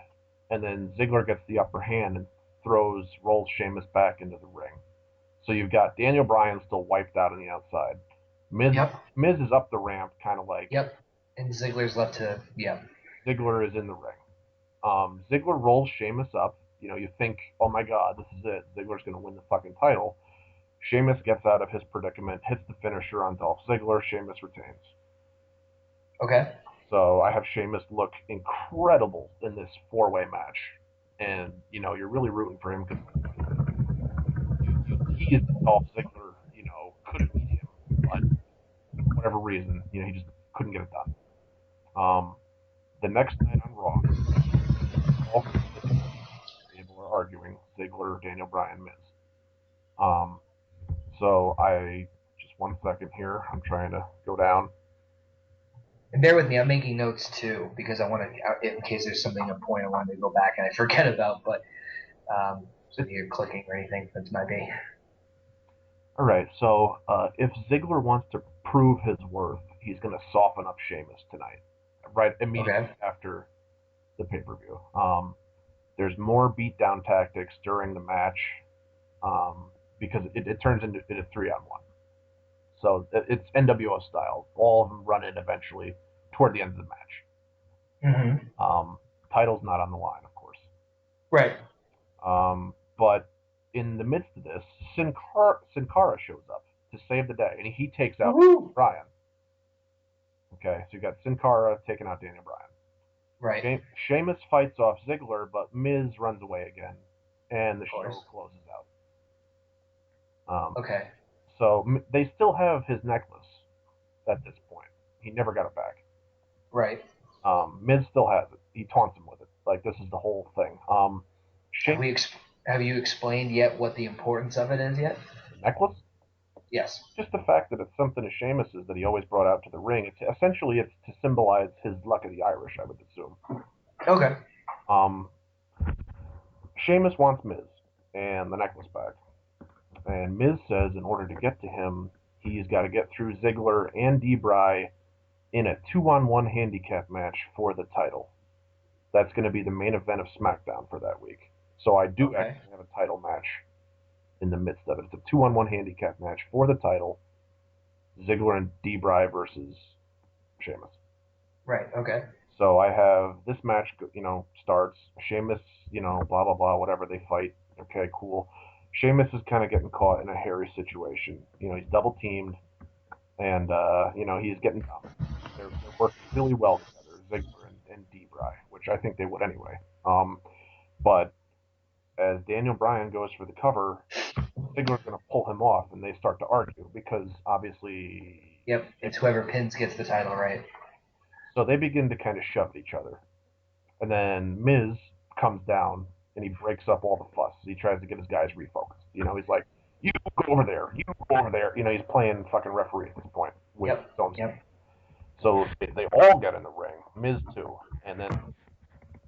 and then Ziggler gets the upper hand and rolls Sheamus back into the ring. So you've got Daniel Bryan still wiped out on the outside. Miz is up the ramp, kind of like. Yep. And Ziggler's left to. Yep. Ziggler is in the ring. Ziggler rolls Sheamus up. You know, you think, oh my god, this is it. Ziggler's going to win the fucking title. Sheamus gets out of his predicament, hits the finisher on Dolph Ziggler. Sheamus retains. Okay. So I have Sheamus look incredible in this 4-way match. And, you know, you're really rooting for him, because he is Dolph Ziggler, couldn't beat him, but for whatever reason, he just couldn't get it done. The next night on Raw, all people are arguing Ziggler, Daniel Bryan, Miz. So just 1 second here. I'm trying to go down. And bear with me, I'm making notes too, because I want to, in case there's something, a point I wanted to go back and I forget about, but so you're clicking or anything, that's my be. All right, so if Ziggler wants to prove his worth, he's going to soften up Sheamus tonight, right immediately after the pay-per-view. There's more beatdown tactics during the match, because it turns into a 3-on-1. So it's NWO style. All of them run in eventually toward the end of the match. Mm-hmm. Title's not on the line, of course. Right. But in the midst of this, Sin Cara shows up to save the day, and he takes out Bryan. Okay, so you got Sin Cara taking out Daniel Bryan. Right. Sheamus fights off Ziggler, but Miz runs away again, and the show closes out. Okay. So they still have his necklace at this point. He never got it back. Right. Miz still has it. He taunts him with it. Like, this is the whole thing. Have you explained yet what the importance of it is yet? The necklace? Yes. Just the fact that it's something of Sheamus's that he always brought out to the ring. It's to symbolize his luck of the Irish, I would assume. Okay. Sheamus wants Miz and the necklace back. And Miz says in order to get to him, he's got to get through Ziggler and D-Bry in a 2-on-1 handicap match for the title. That's going to be the main event of SmackDown for that week. So I do actually have a title match in the midst of it. It's a 2-on-1 handicap match for the title. Ziggler and D-Bry versus Sheamus. Right. Okay. So I have this match, starts. Sheamus, blah, blah, blah, whatever, they fight. Okay, cool. Sheamus is kind of getting caught in a hairy situation. He's double teamed, and, he's getting down. They're working really well together, Ziggler and D-Bry, which I think they would anyway. But as Daniel Bryan goes for the cover, Ziggler's going to pull him off, and they start to argue because obviously. Yep, it's whoever pins gets the title, right? So they begin to kind of shove at each other, and then Miz comes down and he breaks up all the fuss. He tries to get his guys refocused. He's like, "You go over there, you go over there." He's playing fucking referee at this point with his own stuff. So they all get in the ring, Miz too, and then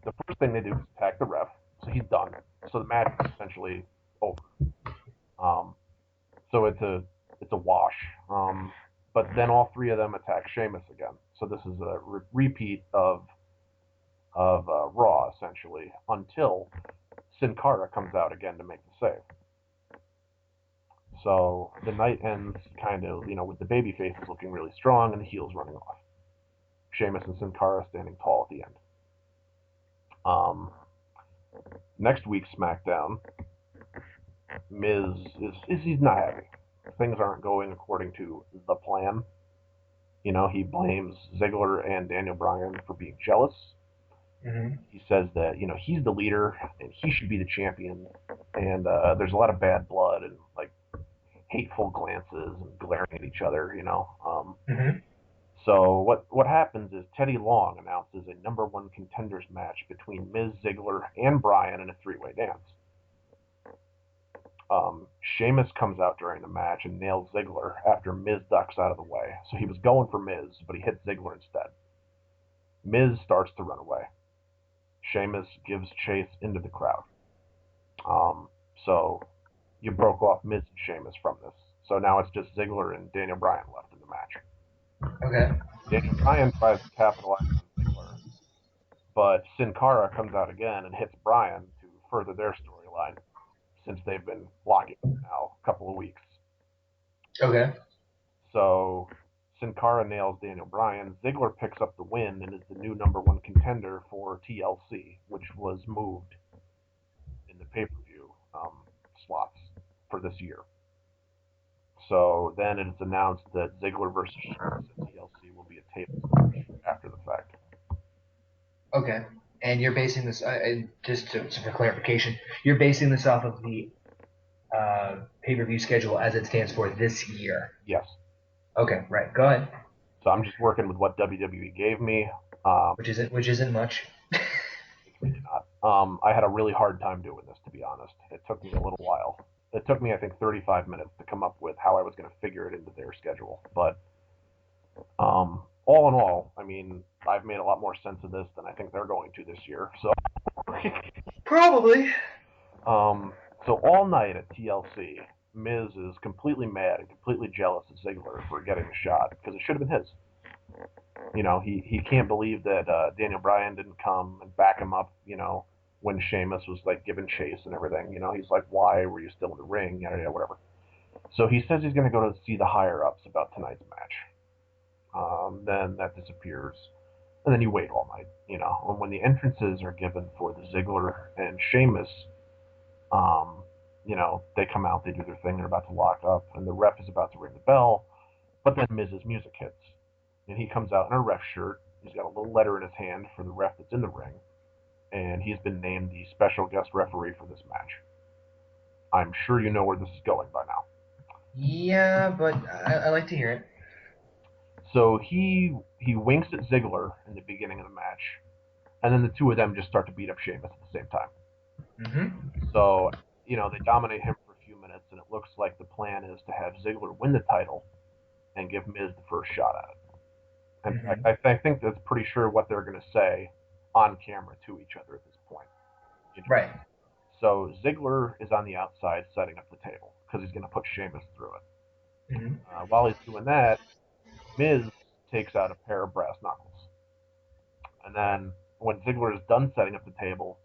the first thing they do is attack the ref. So he's done. So the match is essentially over. So it's a wash. But then all three of them attack Sheamus again. So this is a repeat of Raw essentially until Sin Cara comes out again to make the save. So the night ends kind of with the baby faces looking really strong and the heels running off. Sheamus and Sin Cara standing tall at the end. Next week's SmackDown, Miz he's not happy. Things aren't going according to the plan. He blames Ziggler and Daniel Bryan for being jealous. Mm-hmm. He says that he's the leader and he should be the champion. And there's a lot of bad blood and like hateful glances and glaring at each other. Mm-hmm. So what happens is Teddy Long announces a number one contenders match between Miz, Ziggler, and Bryan in a three-way dance. Sheamus comes out during the match and nails Ziggler after Miz ducks out of the way. So he was going for Miz, but he hit Ziggler instead. Miz starts to run away. Sheamus gives chase into the crowd. So you broke off Miz and Sheamus from this. So now it's just Ziggler and Daniel Bryan left in the match. Okay. Daniel Bryan tries to capitalize on Ziggler, but Sin Cara comes out again and hits Bryan to further their storyline, since they've been locking now a couple of weeks. Okay. So Sin Cara nails Daniel Bryan. Ziggler picks up the win and is the new number one contender for TLC, which was moved in the pay-per-view slots for this year. So then it's announced that Ziggler versus Sheamus at TLC will be a table match after the fact. Okay. And you're basing this, just for clarification, you're basing this off of the pay-per-view schedule as it stands for this year. Yes. Okay, right. Go ahead. So I'm just working with what WWE gave me. Which isn't much. It's really not. I had a really hard time doing this, to be honest. It took me a little while. It took me, I think, 35 minutes to come up with how I was going to figure it into their schedule. But all in all, I mean, I've made a lot more sense of this than I think they're going to this year. So Probably. So all night at TLC, Miz is completely mad and completely jealous of Ziggler for getting the shot because it should have been his. He can't believe that Daniel Bryan didn't come and back him up. When Sheamus was like giving chase and everything. He's like, why were you still in the ring? Yada, whatever. So he says he's going to go to see the higher ups about tonight's match. Then that disappears. And then you wait all night, And when the entrances are given for the Ziggler and Sheamus, they come out, they do their thing, they're about to lock up, and the ref is about to ring the bell, but then Miz's music hits. And he comes out in a ref shirt, he's got a little letter in his hand for the ref that's in the ring, and he's been named the special guest referee for this match. I'm sure you know where this is going by now. Yeah, but I like to hear it. So he winks at Ziggler in the beginning of the match, and then the two of them just start to beat up Sheamus at the same time. Mm-hmm. So, they dominate him for a few minutes, and it looks like the plan is to have Ziggler win the title and give Miz the first shot at it. In fact, I think that's pretty sure what they're going to say on camera to each other at this point. Right. So Ziggler is on the outside setting up the table because he's going to put Sheamus through it. Mm-hmm. While he's doing that, Miz takes out a pair of brass knuckles. And then when Ziggler is done setting up the table,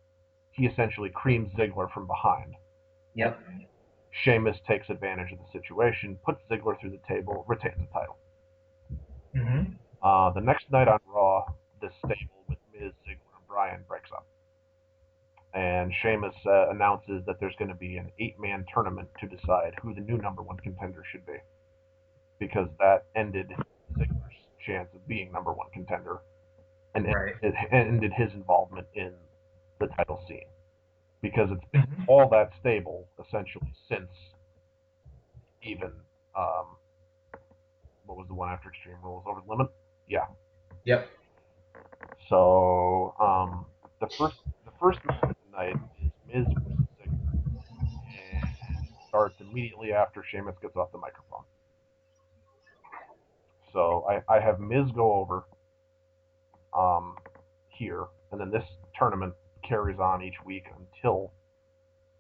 he essentially creams Ziggler from behind. Yep. Sheamus takes advantage of the situation, puts Ziggler through the table, retains the title. Mm-hmm. The next night on Raw, this stable with Miz, Ziggler, and Bryan breaks up. And Sheamus announces that there's going to be an 8-man tournament to decide who the new number one contender should be. Because that ended Ziggler's chance of being number one contender. And Right. it ended his involvement in the title scene. Because it's been Mm-hmm. all that stable, essentially, since even, what was the one after Extreme Rules? Over the Limit? Yeah. Yep. So, the first match of the night is Miz versus Ziggler. And it starts immediately after Sheamus gets off the microphone. So I have Miz go over here, and then this tournament carries on each week until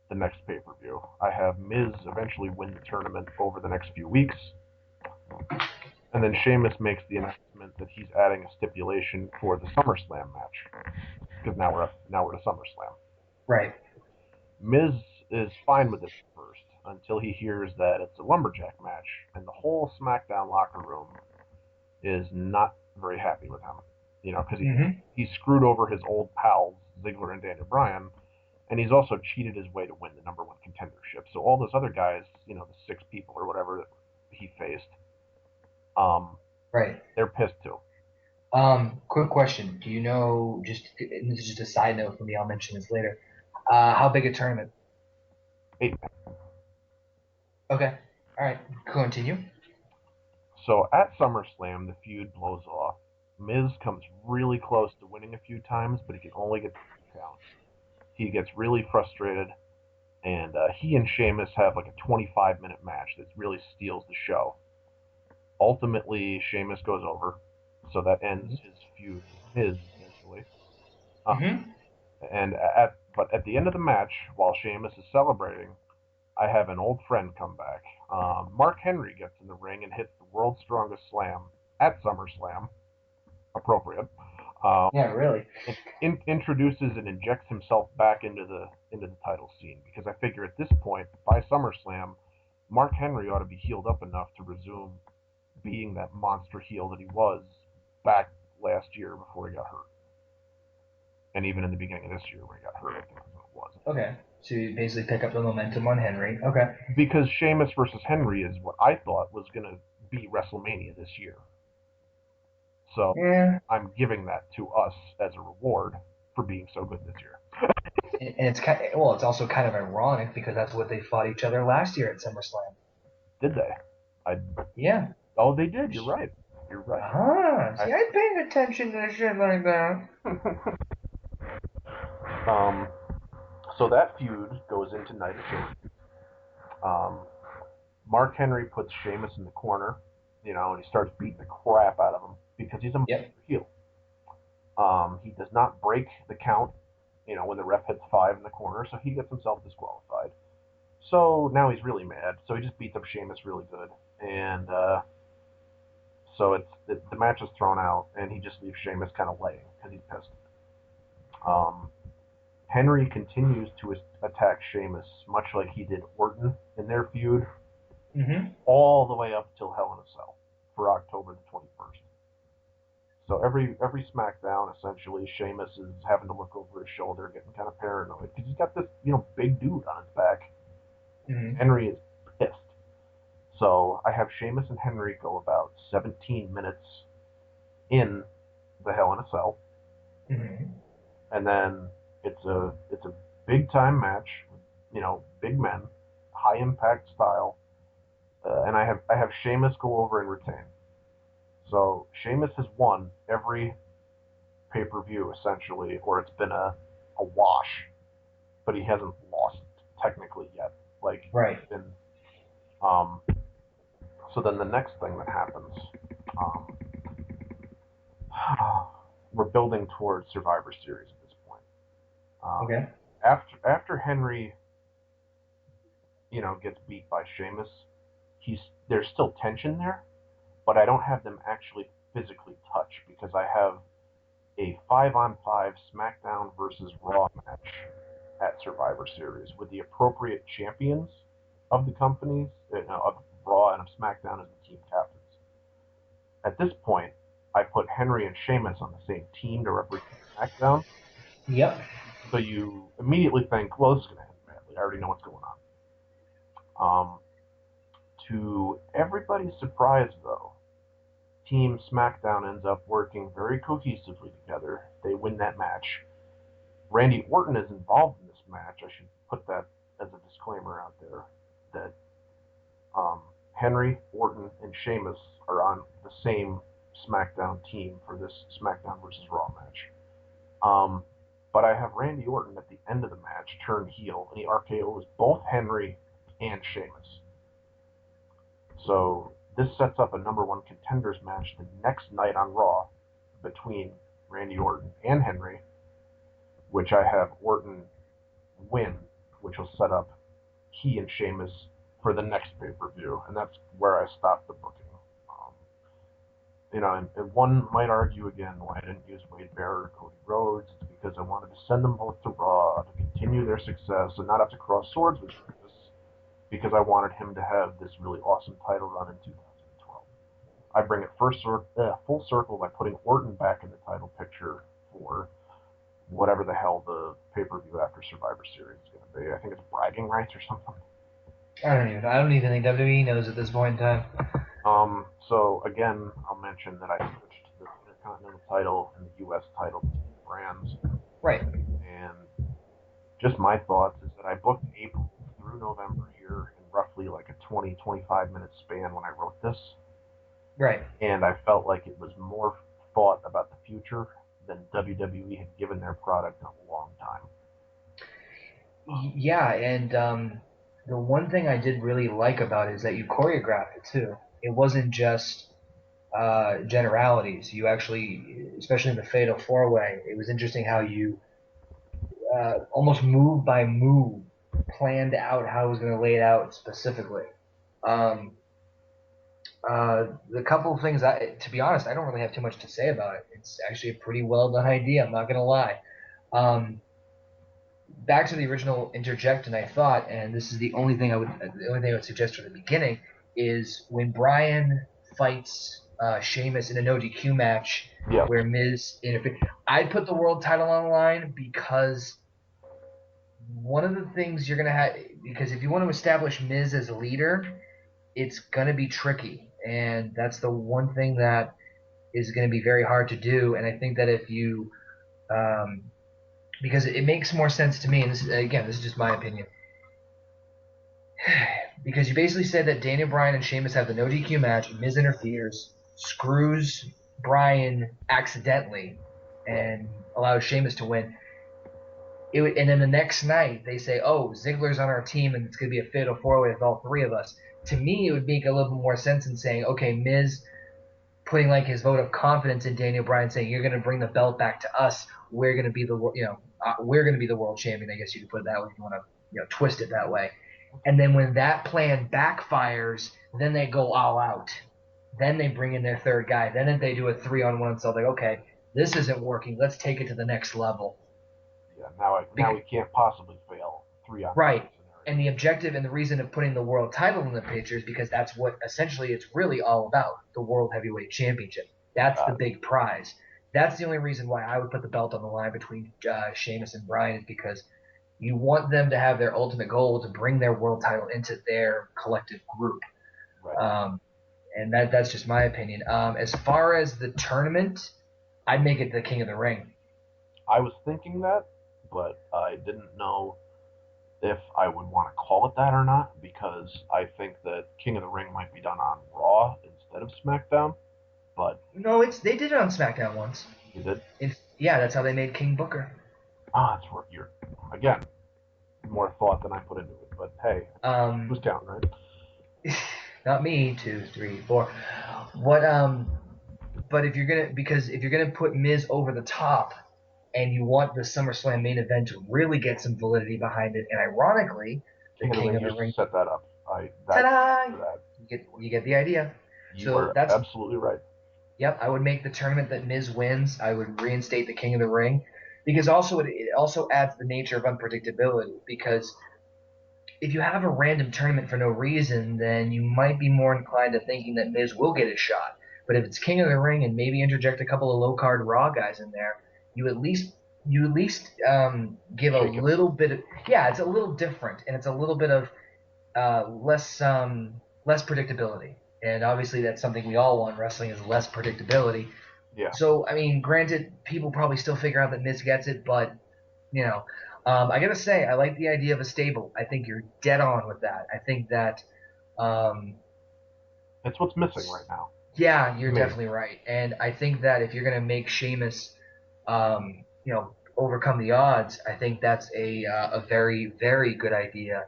the next pay-per-view. I have Miz eventually win the tournament over the next few weeks, and then Sheamus makes the announcement that he's adding a stipulation for the SummerSlam match, because now we're at SummerSlam. Right. Miz is fine with this at first until he hears that it's a lumberjack match, and the whole SmackDown locker room is not very happy with him. Because Mm-hmm. he screwed over his old pals Ziggler and Daniel Bryan, and he's also cheated his way to win the number one contendership. So all those other guys, the 6 people or whatever that he faced, Right. they're pissed too. Quick question. Do you know, this is just a side note for me, I'll mention this later. How big a tournament? 8. Okay. All right. Continue. So at SummerSlam, the feud blows off. Miz comes really close to winning a few times, but he can only get the count. He gets really frustrated, and he and Sheamus have like a 25-minute match that really steals the show. Ultimately, Sheamus goes over, so that ends his feud with Miz essentially. Uh, Mm-hmm. but at the end of the match, while Sheamus is celebrating, I have an old friend come back. Mark Henry gets in the ring and hits the world's strongest slam at SummerSlam, appropriate. Um, Yeah, really. Introduces and injects himself back into the title scene, because I figure at this point, by SummerSlam, Mark Henry ought to be healed up enough to resume being that monster heel that he was back last year before he got hurt, and even in the beginning of this year when he got hurt. I think that's what it was. Okay. So you basically pick up the momentum on Henry. Okay. Because Sheamus versus Henry is what I thought was going to be WrestleMania this year. So Yeah. I'm giving that to us as a reward for being so good this year. And it's kind of, well, it's also kind of ironic because that's what they fought each other last year at SummerSlam. Did they? I Yeah. Oh, they did. You're right. You're right. Ah, see, I, I paying attention to shit like that. um, so that feud goes into Night of Champions. Um, Mark Henry puts Sheamus in the corner, and he starts beating the crap out of him because he's a monster Yep. heel. He does not break the count, when the ref hits 5 in the corner, so he gets himself disqualified. So now he's really mad. So he just beats up Sheamus really good, and so the match is thrown out, and he just leaves Sheamus kind of laying because he's pissed. Um, Henry continues to attack Sheamus, much like he did Orton in their feud, Mm-hmm. all the way up till Hell in a Cell for October the 21st. So every SmackDown, essentially, Sheamus is having to look over his shoulder, getting kind of paranoid because he's got this big dude on his back. Mm-hmm. Henry is pissed. So I have Sheamus and Henry go about 17 minutes in the Hell in a Cell, Mm-hmm. and then it's a big time match, big men, high impact style, and I have Sheamus go over and retain. So Sheamus has won every pay per view essentially, or it's been a wash, but he hasn't lost technically yet. Like Right. he's been. Um, so then the next thing that happens, um, we're building towards Survivor Series at this point. Okay. After Henry, gets beat by Sheamus, there's still tension there, but I don't have them actually physically touch because I have a 5-on-5 SmackDown versus Raw match at Survivor Series with the appropriate champions of the companies, of Raw and of SmackDown as the team captains. At this point, I put Henry and Sheamus on the same team to represent SmackDown. Yep. So you immediately think, well, this is going to end badly. I already know what's going on. To everybody's surprise, though, Team SmackDown ends up working very cohesively together. They win that match. Randy Orton is involved in this match. I should put that as a disclaimer out there that Henry, Orton, and Sheamus are on the same SmackDown team for this SmackDown versus Raw match. But I have Randy Orton at the end of the match turn heel, and he RKOs both Henry and Sheamus. So this sets up a number one contenders match the next night on Raw between Randy Orton and Henry, which I have Orton win, which will set up he and Sheamus for the next pay-per-view, and that's where I stopped the booking. And one might argue again why I didn't use Wade Barrett or Cody Rhodes. It's because I wanted to send them both to Raw to continue their success and not have to cross swords with Sheamus, because I wanted him to have this really awesome title run in 2012. I bring it full circle by putting Orton back in the title picture for whatever the hell the pay-per-view after Survivor Series is going to be. I think it's bragging rights or something. I don't even think WWE knows at this point in time. So again, I'll mention that I switched the Intercontinental title and the U.S. title to brands. Right. And just my thoughts is that I booked April through November here in roughly like a 20, 25 minute span when I wrote this. Right. And I felt like it was more thought about the future than WWE had given their product in a long time. Yeah, and the one thing I did really like about it is that you choreographed it too. It wasn't just generalities. You actually, especially in the Fatal 4-Way, it was interesting how you almost move by move planned out how it was going to lay it out specifically. The couple of things, to be honest, I don't really have too much to say about it. It's actually a pretty well done idea. I'm not going to lie. Back to the original interjection, I thought, and this is the only thing I would suggest from the beginning is when Bryan fights Sheamus in a no DQ match where Miz interferes. I'd put the world title on the line because one of the things you're gonna have, because if you want to establish Miz as a leader, it's gonna be tricky, and that's the one thing that is going to be very hard to do. And I think that if you because it makes more sense to me, and this is just my opinion, because you basically said that Daniel Bryan and Sheamus have the no DQ match, Miz interferes, screws Bryan accidentally, and allows Sheamus to win. And then the next night they say, oh, Ziggler's on our team and it's going to be a fatal 4-way with all three of us. To me, it would make a little bit more sense in saying, okay, Miz putting like his vote of confidence in Daniel Bryan, saying you're going to bring the belt back to us. We're going to be the we're going to be the world champion. I guess you could put it that way if you want to twist it that way. And then when that plan backfires, then they go all out. Then they bring in their third guy. Then they do a 3-on-1. So like, okay, this isn't working. Let's take it to the next level. Yeah, now we can't possibly fail 3-on-1. Right. And the objective and the reason of putting the world title in the picture is because that's what essentially it's really all about, the World Heavyweight Championship. That's the big prize. That's the only reason why I would put the belt on the line between Sheamus and Bryan, is because you want them to have their ultimate goal to bring their world title into their collective group. Right. And that's just my opinion. As far as the tournament, I'd make it the King of the Ring. I was thinking that, but I didn't know if I would want to call it that or not, because I think that King of the Ring might be done on Raw instead of SmackDown. But no, they did it on SmackDown once. You did? Yeah, that's how they made King Booker. That's where you're again more thought than I put into it. But hey, who's counting, right? Not me. 2, 3, 4. What? But if you're gonna put Miz over the top, and you want the SummerSlam main event to really get some validity behind it, and ironically, the King of the Ring set that up. Ta-da! You get the idea. That's absolutely right. Yep, I would make the tournament that Miz wins. I would reinstate the King of the Ring, because it also adds the nature of unpredictability. Because if you have a random tournament for no reason, then you might be more inclined to thinking that Miz will get a shot. But if it's King of the Ring and maybe interject a couple of low card Raw guys in there, you at least give a Shake it. little bit of, yeah, it's a little different and it's a little bit of less predictability. And obviously that's something we all want in wrestling is less predictability. Yeah. So I mean, granted, people probably still figure out that Miz gets it, but you know, I gotta say, I like the idea of a stable. I think you're dead on with that. I think that, um, It's what's missing right now. yeah, you're Me. definitely right. And I think that if you're gonna make Sheamus, overcome the odds, I think that's a very very good idea.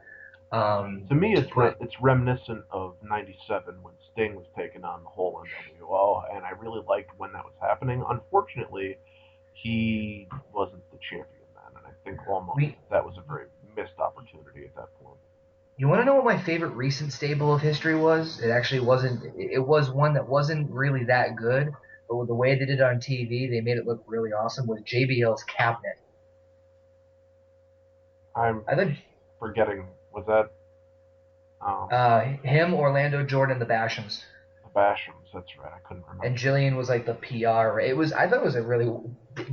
To me, To put it, it's reminiscent of '97 when Sting was taking on the whole NWO, and I really liked when that was happening. Unfortunately, he wasn't the champion then, and I think almost we that was a very missed opportunity at that point. You want to know what my favorite recent stable of history was? It actually wasn't. It was one that wasn't really that good, but with the way they did it on TV, they made it look really awesome. Was JBL's Cabinet? I'm I thought forgetting, was that him, Orlando Jordan, the Bashams, the Bashams? That's right. I couldn't and remember. Jillian was like the PR. It was. I thought it was a really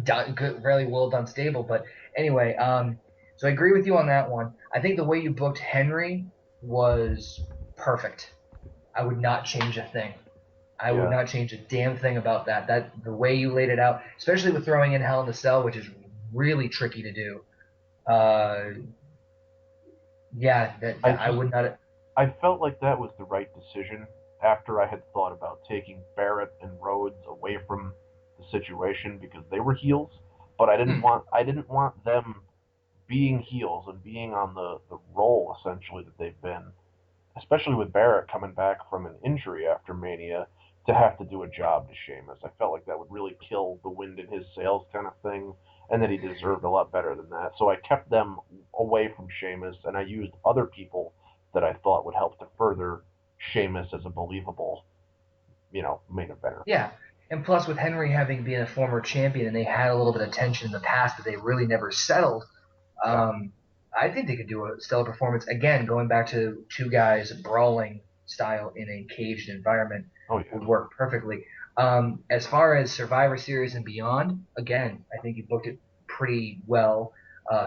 good, really well done stable. But anyway, so I agree with you on that one. I think the way you booked Henry was perfect. I would not change a thing. I would Yeah, not change a damn thing about that. That the way you laid it out, especially with throwing in Hell in the Cell, which is really tricky to do. Uh, yeah, I I just would not. I felt like that was the right decision after I had thought about taking Barrett and Rhodes away from the situation because they were heels, but I didn't want them being heels and being on the role essentially that they've been, especially with Barrett coming back from an injury after Mania to have to do a job to Sheamus. I felt like that would really kill the wind in his sails kind of thing, and that he deserved a lot better than that. So I kept them away from Sheamus, and I used other people that I thought would help to further Sheamus as a believable, main eventer. Yeah, and plus with Henry having been a former champion and they had a little bit of tension in the past that they really never settled. Yeah. Um, I think they could do a stellar performance again. Going back to two guys brawling style in a caged environment Oh yeah. would work perfectly. As far as Survivor Series and beyond, again, I think you booked it pretty well.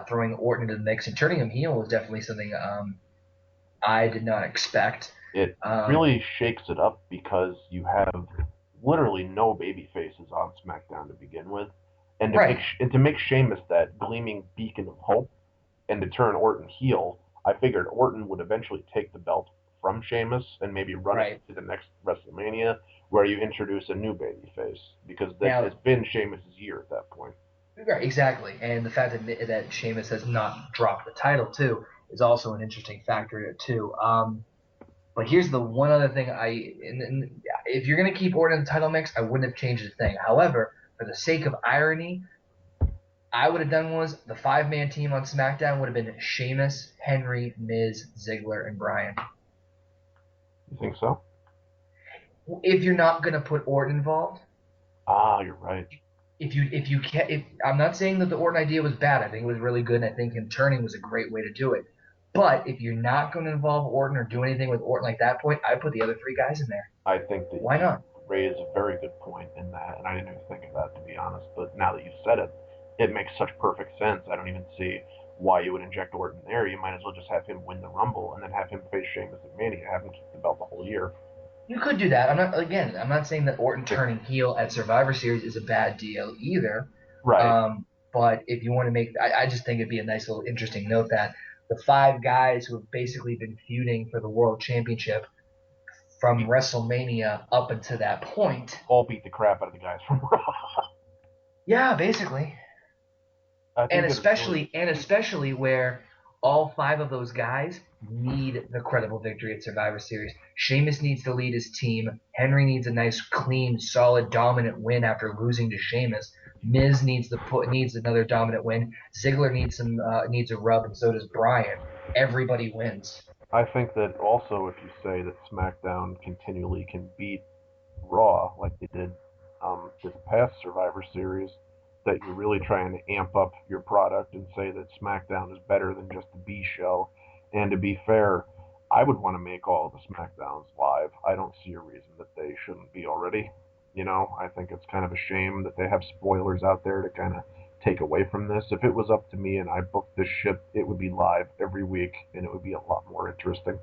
Throwing Orton into the mix and turning him heel was definitely something I did not expect. It Um, really shakes it up because you have literally no baby faces on SmackDown to begin with, right, and to make Sheamus that gleaming beacon of hope, and to turn Orton heel, I figured Orton would eventually take the belt from Sheamus and maybe run it right. to the next WrestleMania, where you introduce a new baby face because that has Now, been Sheamus's year at that point. right, exactly. And the fact that Sheamus has not dropped the title too is also an interesting factor here too. But here's the one other thing and if you're gonna keep Orton in the title mix, I wouldn't have changed a thing. However, for the sake of irony, I would have done was the 5-man team on SmackDown would have been Sheamus, Henry, Miz, Ziggler, and Bryan. You think so? If you're not gonna put Orton involved, Ah, you're right. if you can, if I'm not saying that the Orton idea was bad, I think it was really good, and I think him turning was a great way to do it. But if you're not going to involve Orton or do anything with Orton like that point, I put the other three guys in there. I think that Why you not? raise a very good point in that, and I didn't even think of that to be honest. But now that you've said it, it makes such perfect sense. I don't even see why you would inject Orton there. You might as well just have him win the Rumble and then have him face Sheamus at Mania, have him keep the belt the whole year. You could do that. I'm not saying that Orton turning heel at Survivor Series is a bad deal either. Right. But if you want to I just think it'd be a nice little interesting note that the 5 guys who have basically been feuding for the World Championship from Beat, WrestleMania up until that point. all beat the crap out of the guys from Raw. Yeah, basically. I think that it's really And especially where all 5 of those guys need the credible victory at Survivor Series. Sheamus needs to lead his team. Henry needs a nice, clean, solid, dominant win after losing to Sheamus. Miz needs another dominant win. Ziggler needs a rub, and so does Bryan. Everybody wins. I think that also if you say that SmackDown continually can beat Raw like they did this past Survivor Series, that you're really trying to amp up your product and say that SmackDown is better than just the B show, And to be fair, I would want to make all of the SmackDowns live. I don't see a reason that they shouldn't be already. I think it's kind of a shame that they have spoilers out there to kind of take away from this. If it was up to me and I booked this ship, it would be live every week and it would be a lot more interesting.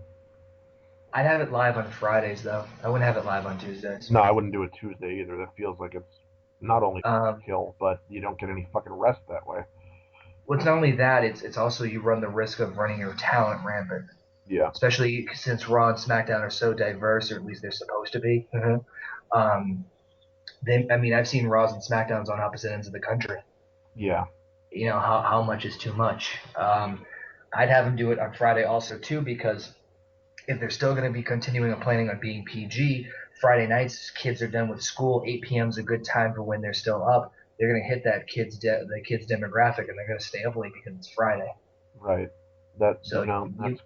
I'd have it live on Fridays, though. I wouldn't have it live on Tuesdays. No, I wouldn't do it Tuesday either. That feels like it's not only kill, but you don't get any fucking rest that way. Well, it's not only that, it's also you run the risk of running your talent rampant. Yeah. Especially since Raw and SmackDown are so diverse, or at least they're supposed to be. I've seen Raws and SmackDowns on opposite ends of the country. Yeah. How much is too much? I'd have them do it on Friday also, too, because if they're still going to be continuing and planning on being PG, Friday nights, kids are done with school. 8 p.m. is a good time for when they're still up. They're going to hit that the kids demographic, and they're going to stay up late because it's Friday. Right. That's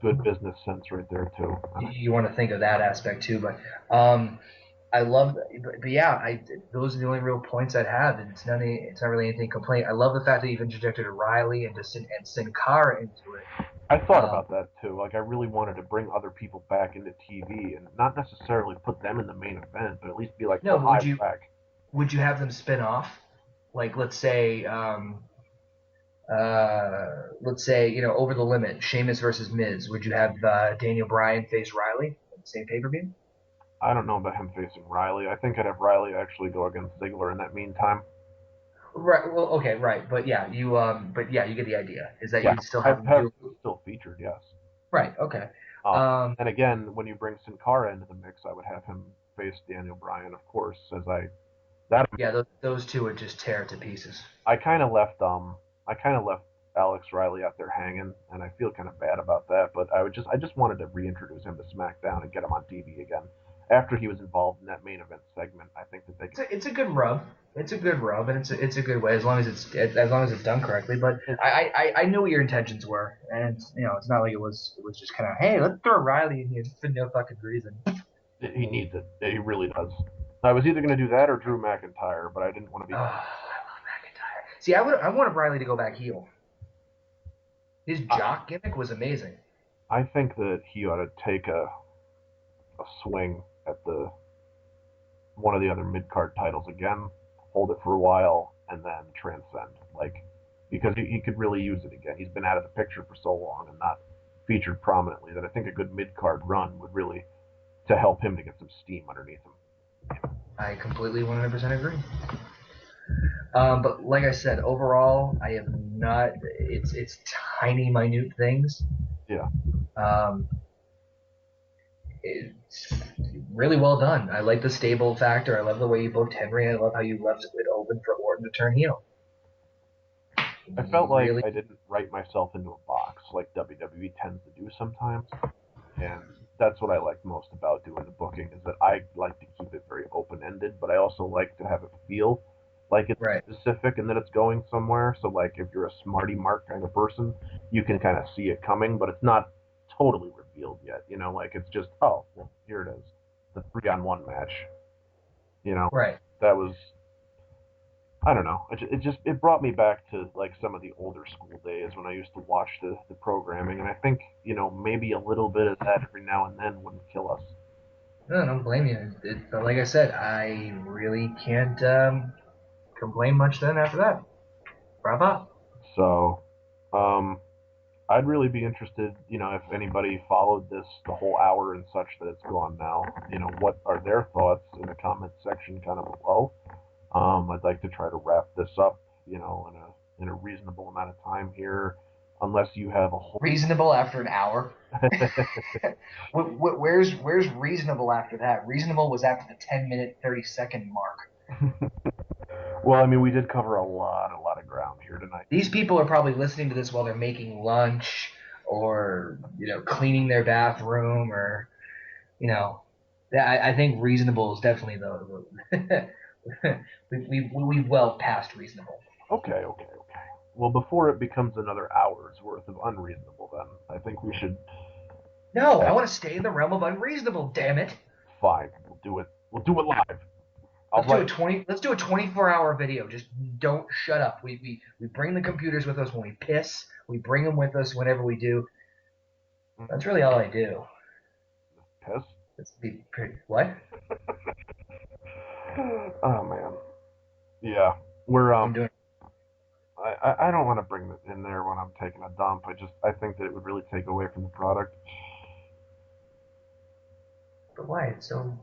good business sense right there too. You want to think of that aspect too, but I love, but yeah, those are the only real points I'd have, and it's not really anything to complain. I love the fact that you've interjected O'Reilly and Sin Cara into it. I thought about that too. Like I really wanted to bring other people back into TV and not necessarily put them in the main event, but at least be like, no, back. Would you have them spin off? Like let's say Over the Limit, Sheamus versus Miz. Would you have Daniel Bryan face Riley at the same pay-per-view? I don't know about him facing Riley. I think I'd have Riley actually go against Ziggler in that meantime. Right. Well, okay. Right. But yeah, you get the idea. Is that you'd still have him still featured? Yes. Right. Okay. And again, when you bring Sin Cara into the mix, I would have him face Daniel Bryan, of course. Those two would just tear it to pieces. I kind of left Alex Riley out there hanging, and I feel kind of bad about that. But I just wanted to reintroduce him to SmackDown and get him on TV again. After he was involved in that main event segment, I think that it's a good rub. It's a good rub, and it's a good way as long as it's done correctly. But I knew what your intentions were, and it's not like it was just kind of, hey, let's throw Riley in here for no fucking reason. He needs it. He really does. I was either going to do that or Drew McIntyre, but I didn't want to be. Oh, I love McIntyre. See, I wanted Riley to go back heel. His jock gimmick was amazing. I think that he ought to take a swing at one of the other mid-card titles again, hold it for a while, and then transcend. Because he could really use it again. He's been out of the picture for so long and not featured prominently that I think a good mid-card run would really to help him to get some steam underneath him. I completely 100% agree. But like I said, overall, I have not. It's tiny, minute things. Yeah. It's really well done. I like the stable factor. I love the way you booked Henry. I love how you left it open for Orton to turn heel. I felt like I didn't write myself into a box like WWE tends to do sometimes. And that's what I like most about doing the booking is that I like to keep it very open-ended, but I also like to have it feel like it's specific and that it's going somewhere. So like if you're a smarty mark kind of person, you can kind of see it coming, but it's not totally revealed yet. It's just, oh, well, here it is. The 3-on-1 match. Right. That was, I don't know. It brought me back to like some of the older school days when I used to watch the programming, and I think maybe a little bit of that every now and then wouldn't kill us. No, I don't blame you. But like I said, I really can't complain much then after that. Bravo. So, I'd really be interested, if anybody followed this the whole hour and such that it's gone now. What are their thoughts in the comments section kind of below? I'd like to try to wrap this up, in a reasonable amount of time here, unless you have a whole reasonable after an hour. Where's reasonable after that? Reasonable was after the 10-minute, 30-second mark. Well, I mean, we did cover a lot of ground here tonight. These people are probably listening to this while they're making lunch or cleaning their bathroom or I think reasonable is definitely we've well past reasonable. Okay. Well, before it becomes another hour's worth of unreasonable, then I think we should. No, I want to stay in the realm of unreasonable. Damn it. Fine, we'll do it. We'll do it live. Let's do a 24-hour video. Just don't shut up. We bring the computers with us when we piss. We bring them with us whenever we do. That's really all I do. Piss. It's be pretty, what? Oh man. Yeah. We're I'm doing. I don't want to bring it in there when I'm taking a dump. I think that it would really take away from the product. But why? It's so.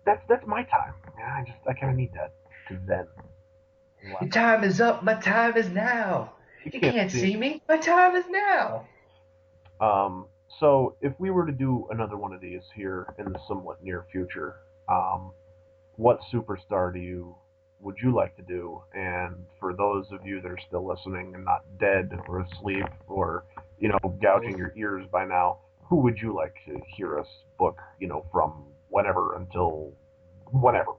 That's my time. Yeah, I kind of need that to zen. Your time is up. My time is now. You You can't can't see. see me. My time is now. So if we were to do another one of these here in the somewhat near future, what superstar would you like to do? And for those of you that are still listening and not dead or asleep or gouging Both. your ears by now, who would you like to hear us book? From whenever until whenever.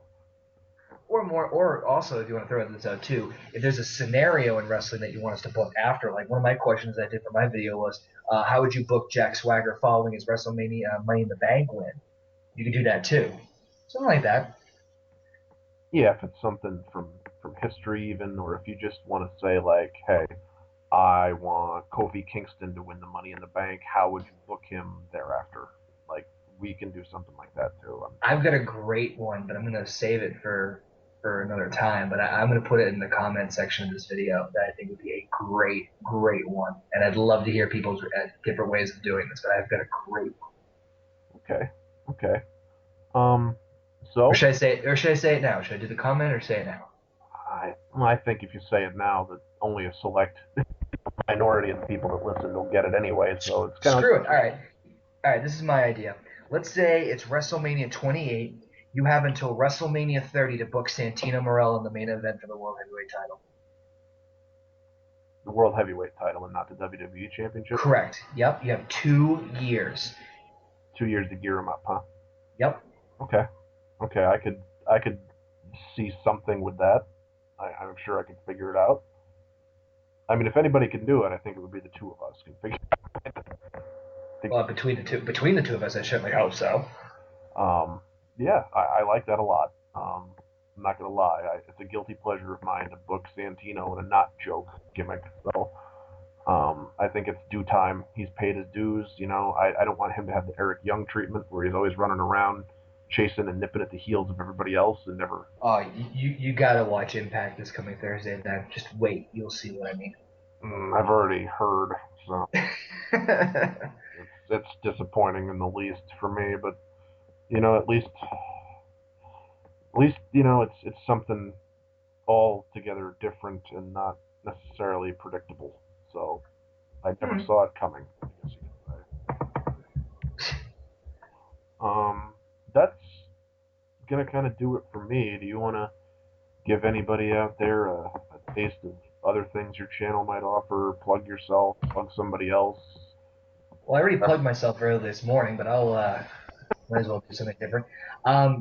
Or more, or also, if you want to throw this out too, if there's a scenario in wrestling that you want us to book after, like one of my questions I did for my video was, how would you book Jack Swagger following his WrestleMania Money in the Bank win? You could do that too, something like that. Yeah, if it's something from history even, or if you just want to say like, hey, I want Kofi Kingston to win the Money in the Bank. How would you book him thereafter? Like, we can do something like that too. I've got a great one, but I'm gonna save it for another time. But I'm gonna put it in the comment section of this video that I think would be a great one, and I'd love to hear people's different ways of doing this. But I've got a great one. Okay, okay. Um, Or so should I say it? Or should I say it now? Should I do the comment or say it now? I think if you say it now, that only a select minority of the people that listen will get it anyway. So it's kind of Screw like it. All right. This is my idea. Let's say it's WrestleMania 28. You have until WrestleMania 30 to book Santino Morel in the main event for the World Heavyweight Title. the world heavyweight title and not the WWE Championship. Correct. Yep. You have 2 years. 2 years to gear him up, huh? Yep. Okay, okay. I could see something with that. I'm sure I could figure it out. I mean, if anybody can do it, I think it would be the two of us can figure. Well, between the two of us, I certainly hope so. Um, yeah, I like that a lot. I'm not gonna lie, it's a guilty pleasure of mine to book Santino in a not joke gimmick. So I think it's due time. He's paid his dues. I don't want him to have the Eric Young treatment where he's always running around chasing and nipping at the heels of everybody else and never. Oh, you gotta watch Impact this coming Thursday. Then just wait, you'll see what I mean. I've already heard, so it's disappointing in the least for me. But at least it's something altogether different and not necessarily predictable. So I never Hmm. saw it coming, I guess you could say. That's gonna kind of do it for me. Do you want to give anybody out there a taste of other things your channel might offer? Plug yourself, plug somebody else. Well, I already plugged myself earlier this morning, but I'll might as well do something different.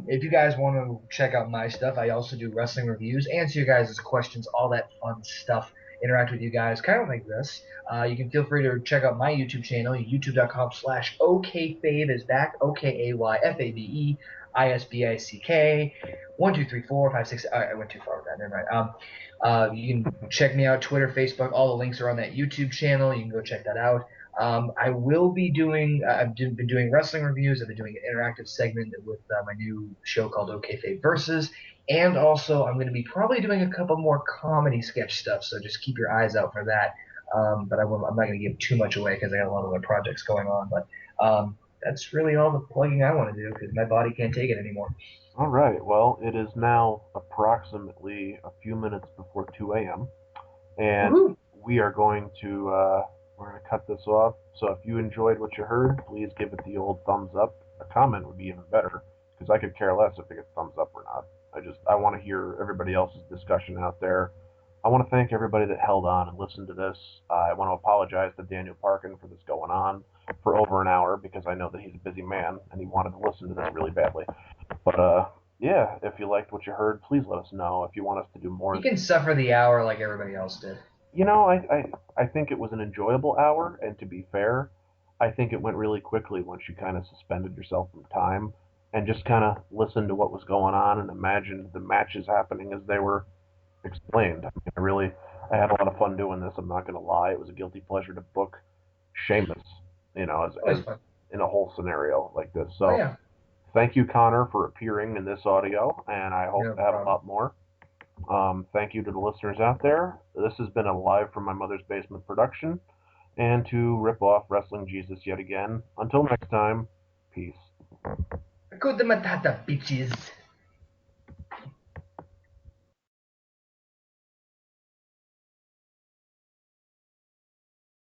If you guys want to check out my stuff, I also do wrestling reviews, answer you guys' questions, all that fun stuff, interact with you guys, kind of like this. You can feel free to check out my YouTube channel, youtube.com/OKayFabeIsBack, OKAYFABEISBICK. 1, 2, 3, 4, 5, 6. All right, I went too far with that. Never mind. You can check me out, Twitter, Facebook. All the links are on that YouTube channel. You can go check that out. I will be doing. I've been doing wrestling reviews. I've been doing an interactive segment with my new show called OKayFabe Versus, and also I'm going to be probably doing a couple more comedy sketch stuff. So just keep your eyes out for that. But I'm not going to give too much away because I got a lot of other projects going on. But that's really all the plugging I want to do because my body can't take it anymore. All right. Well, it is now approximately a few minutes before 2 a.m. and Woohoo! we are going to we're going to cut this off. So if you enjoyed what you heard, please give it the old thumbs up. A comment would be even better because I could care less if it gets thumbs up or not. I want to hear everybody else's discussion out there. I want to thank everybody that held on and listened to this. I want to apologize to Daniel Parkin for this going on for over an hour because I know that he's a busy man and he wanted to listen to this really badly. But yeah, if you liked what you heard, please let us know. If you want us to do You more, can suffer the hour like everybody else did. I think it was an enjoyable hour, and to be fair, I think it went really quickly once you kind of suspended yourself from time and just kind of listened to what was going on and imagined the matches happening as they were explained. I mean, I had a lot of fun doing this. I'm not going to lie. It was a guilty pleasure to book Sheamus. you know, Always as fun. in a whole scenario like this. Oh So yeah, thank you, Connor, for appearing in this audio, and I hope no to have a problem. lot more. Thank you to the listeners out there. This has been a live from my mother's basement production, and to rip off Wrestling Jesus yet again. Until next time, peace. Good matata, bitches.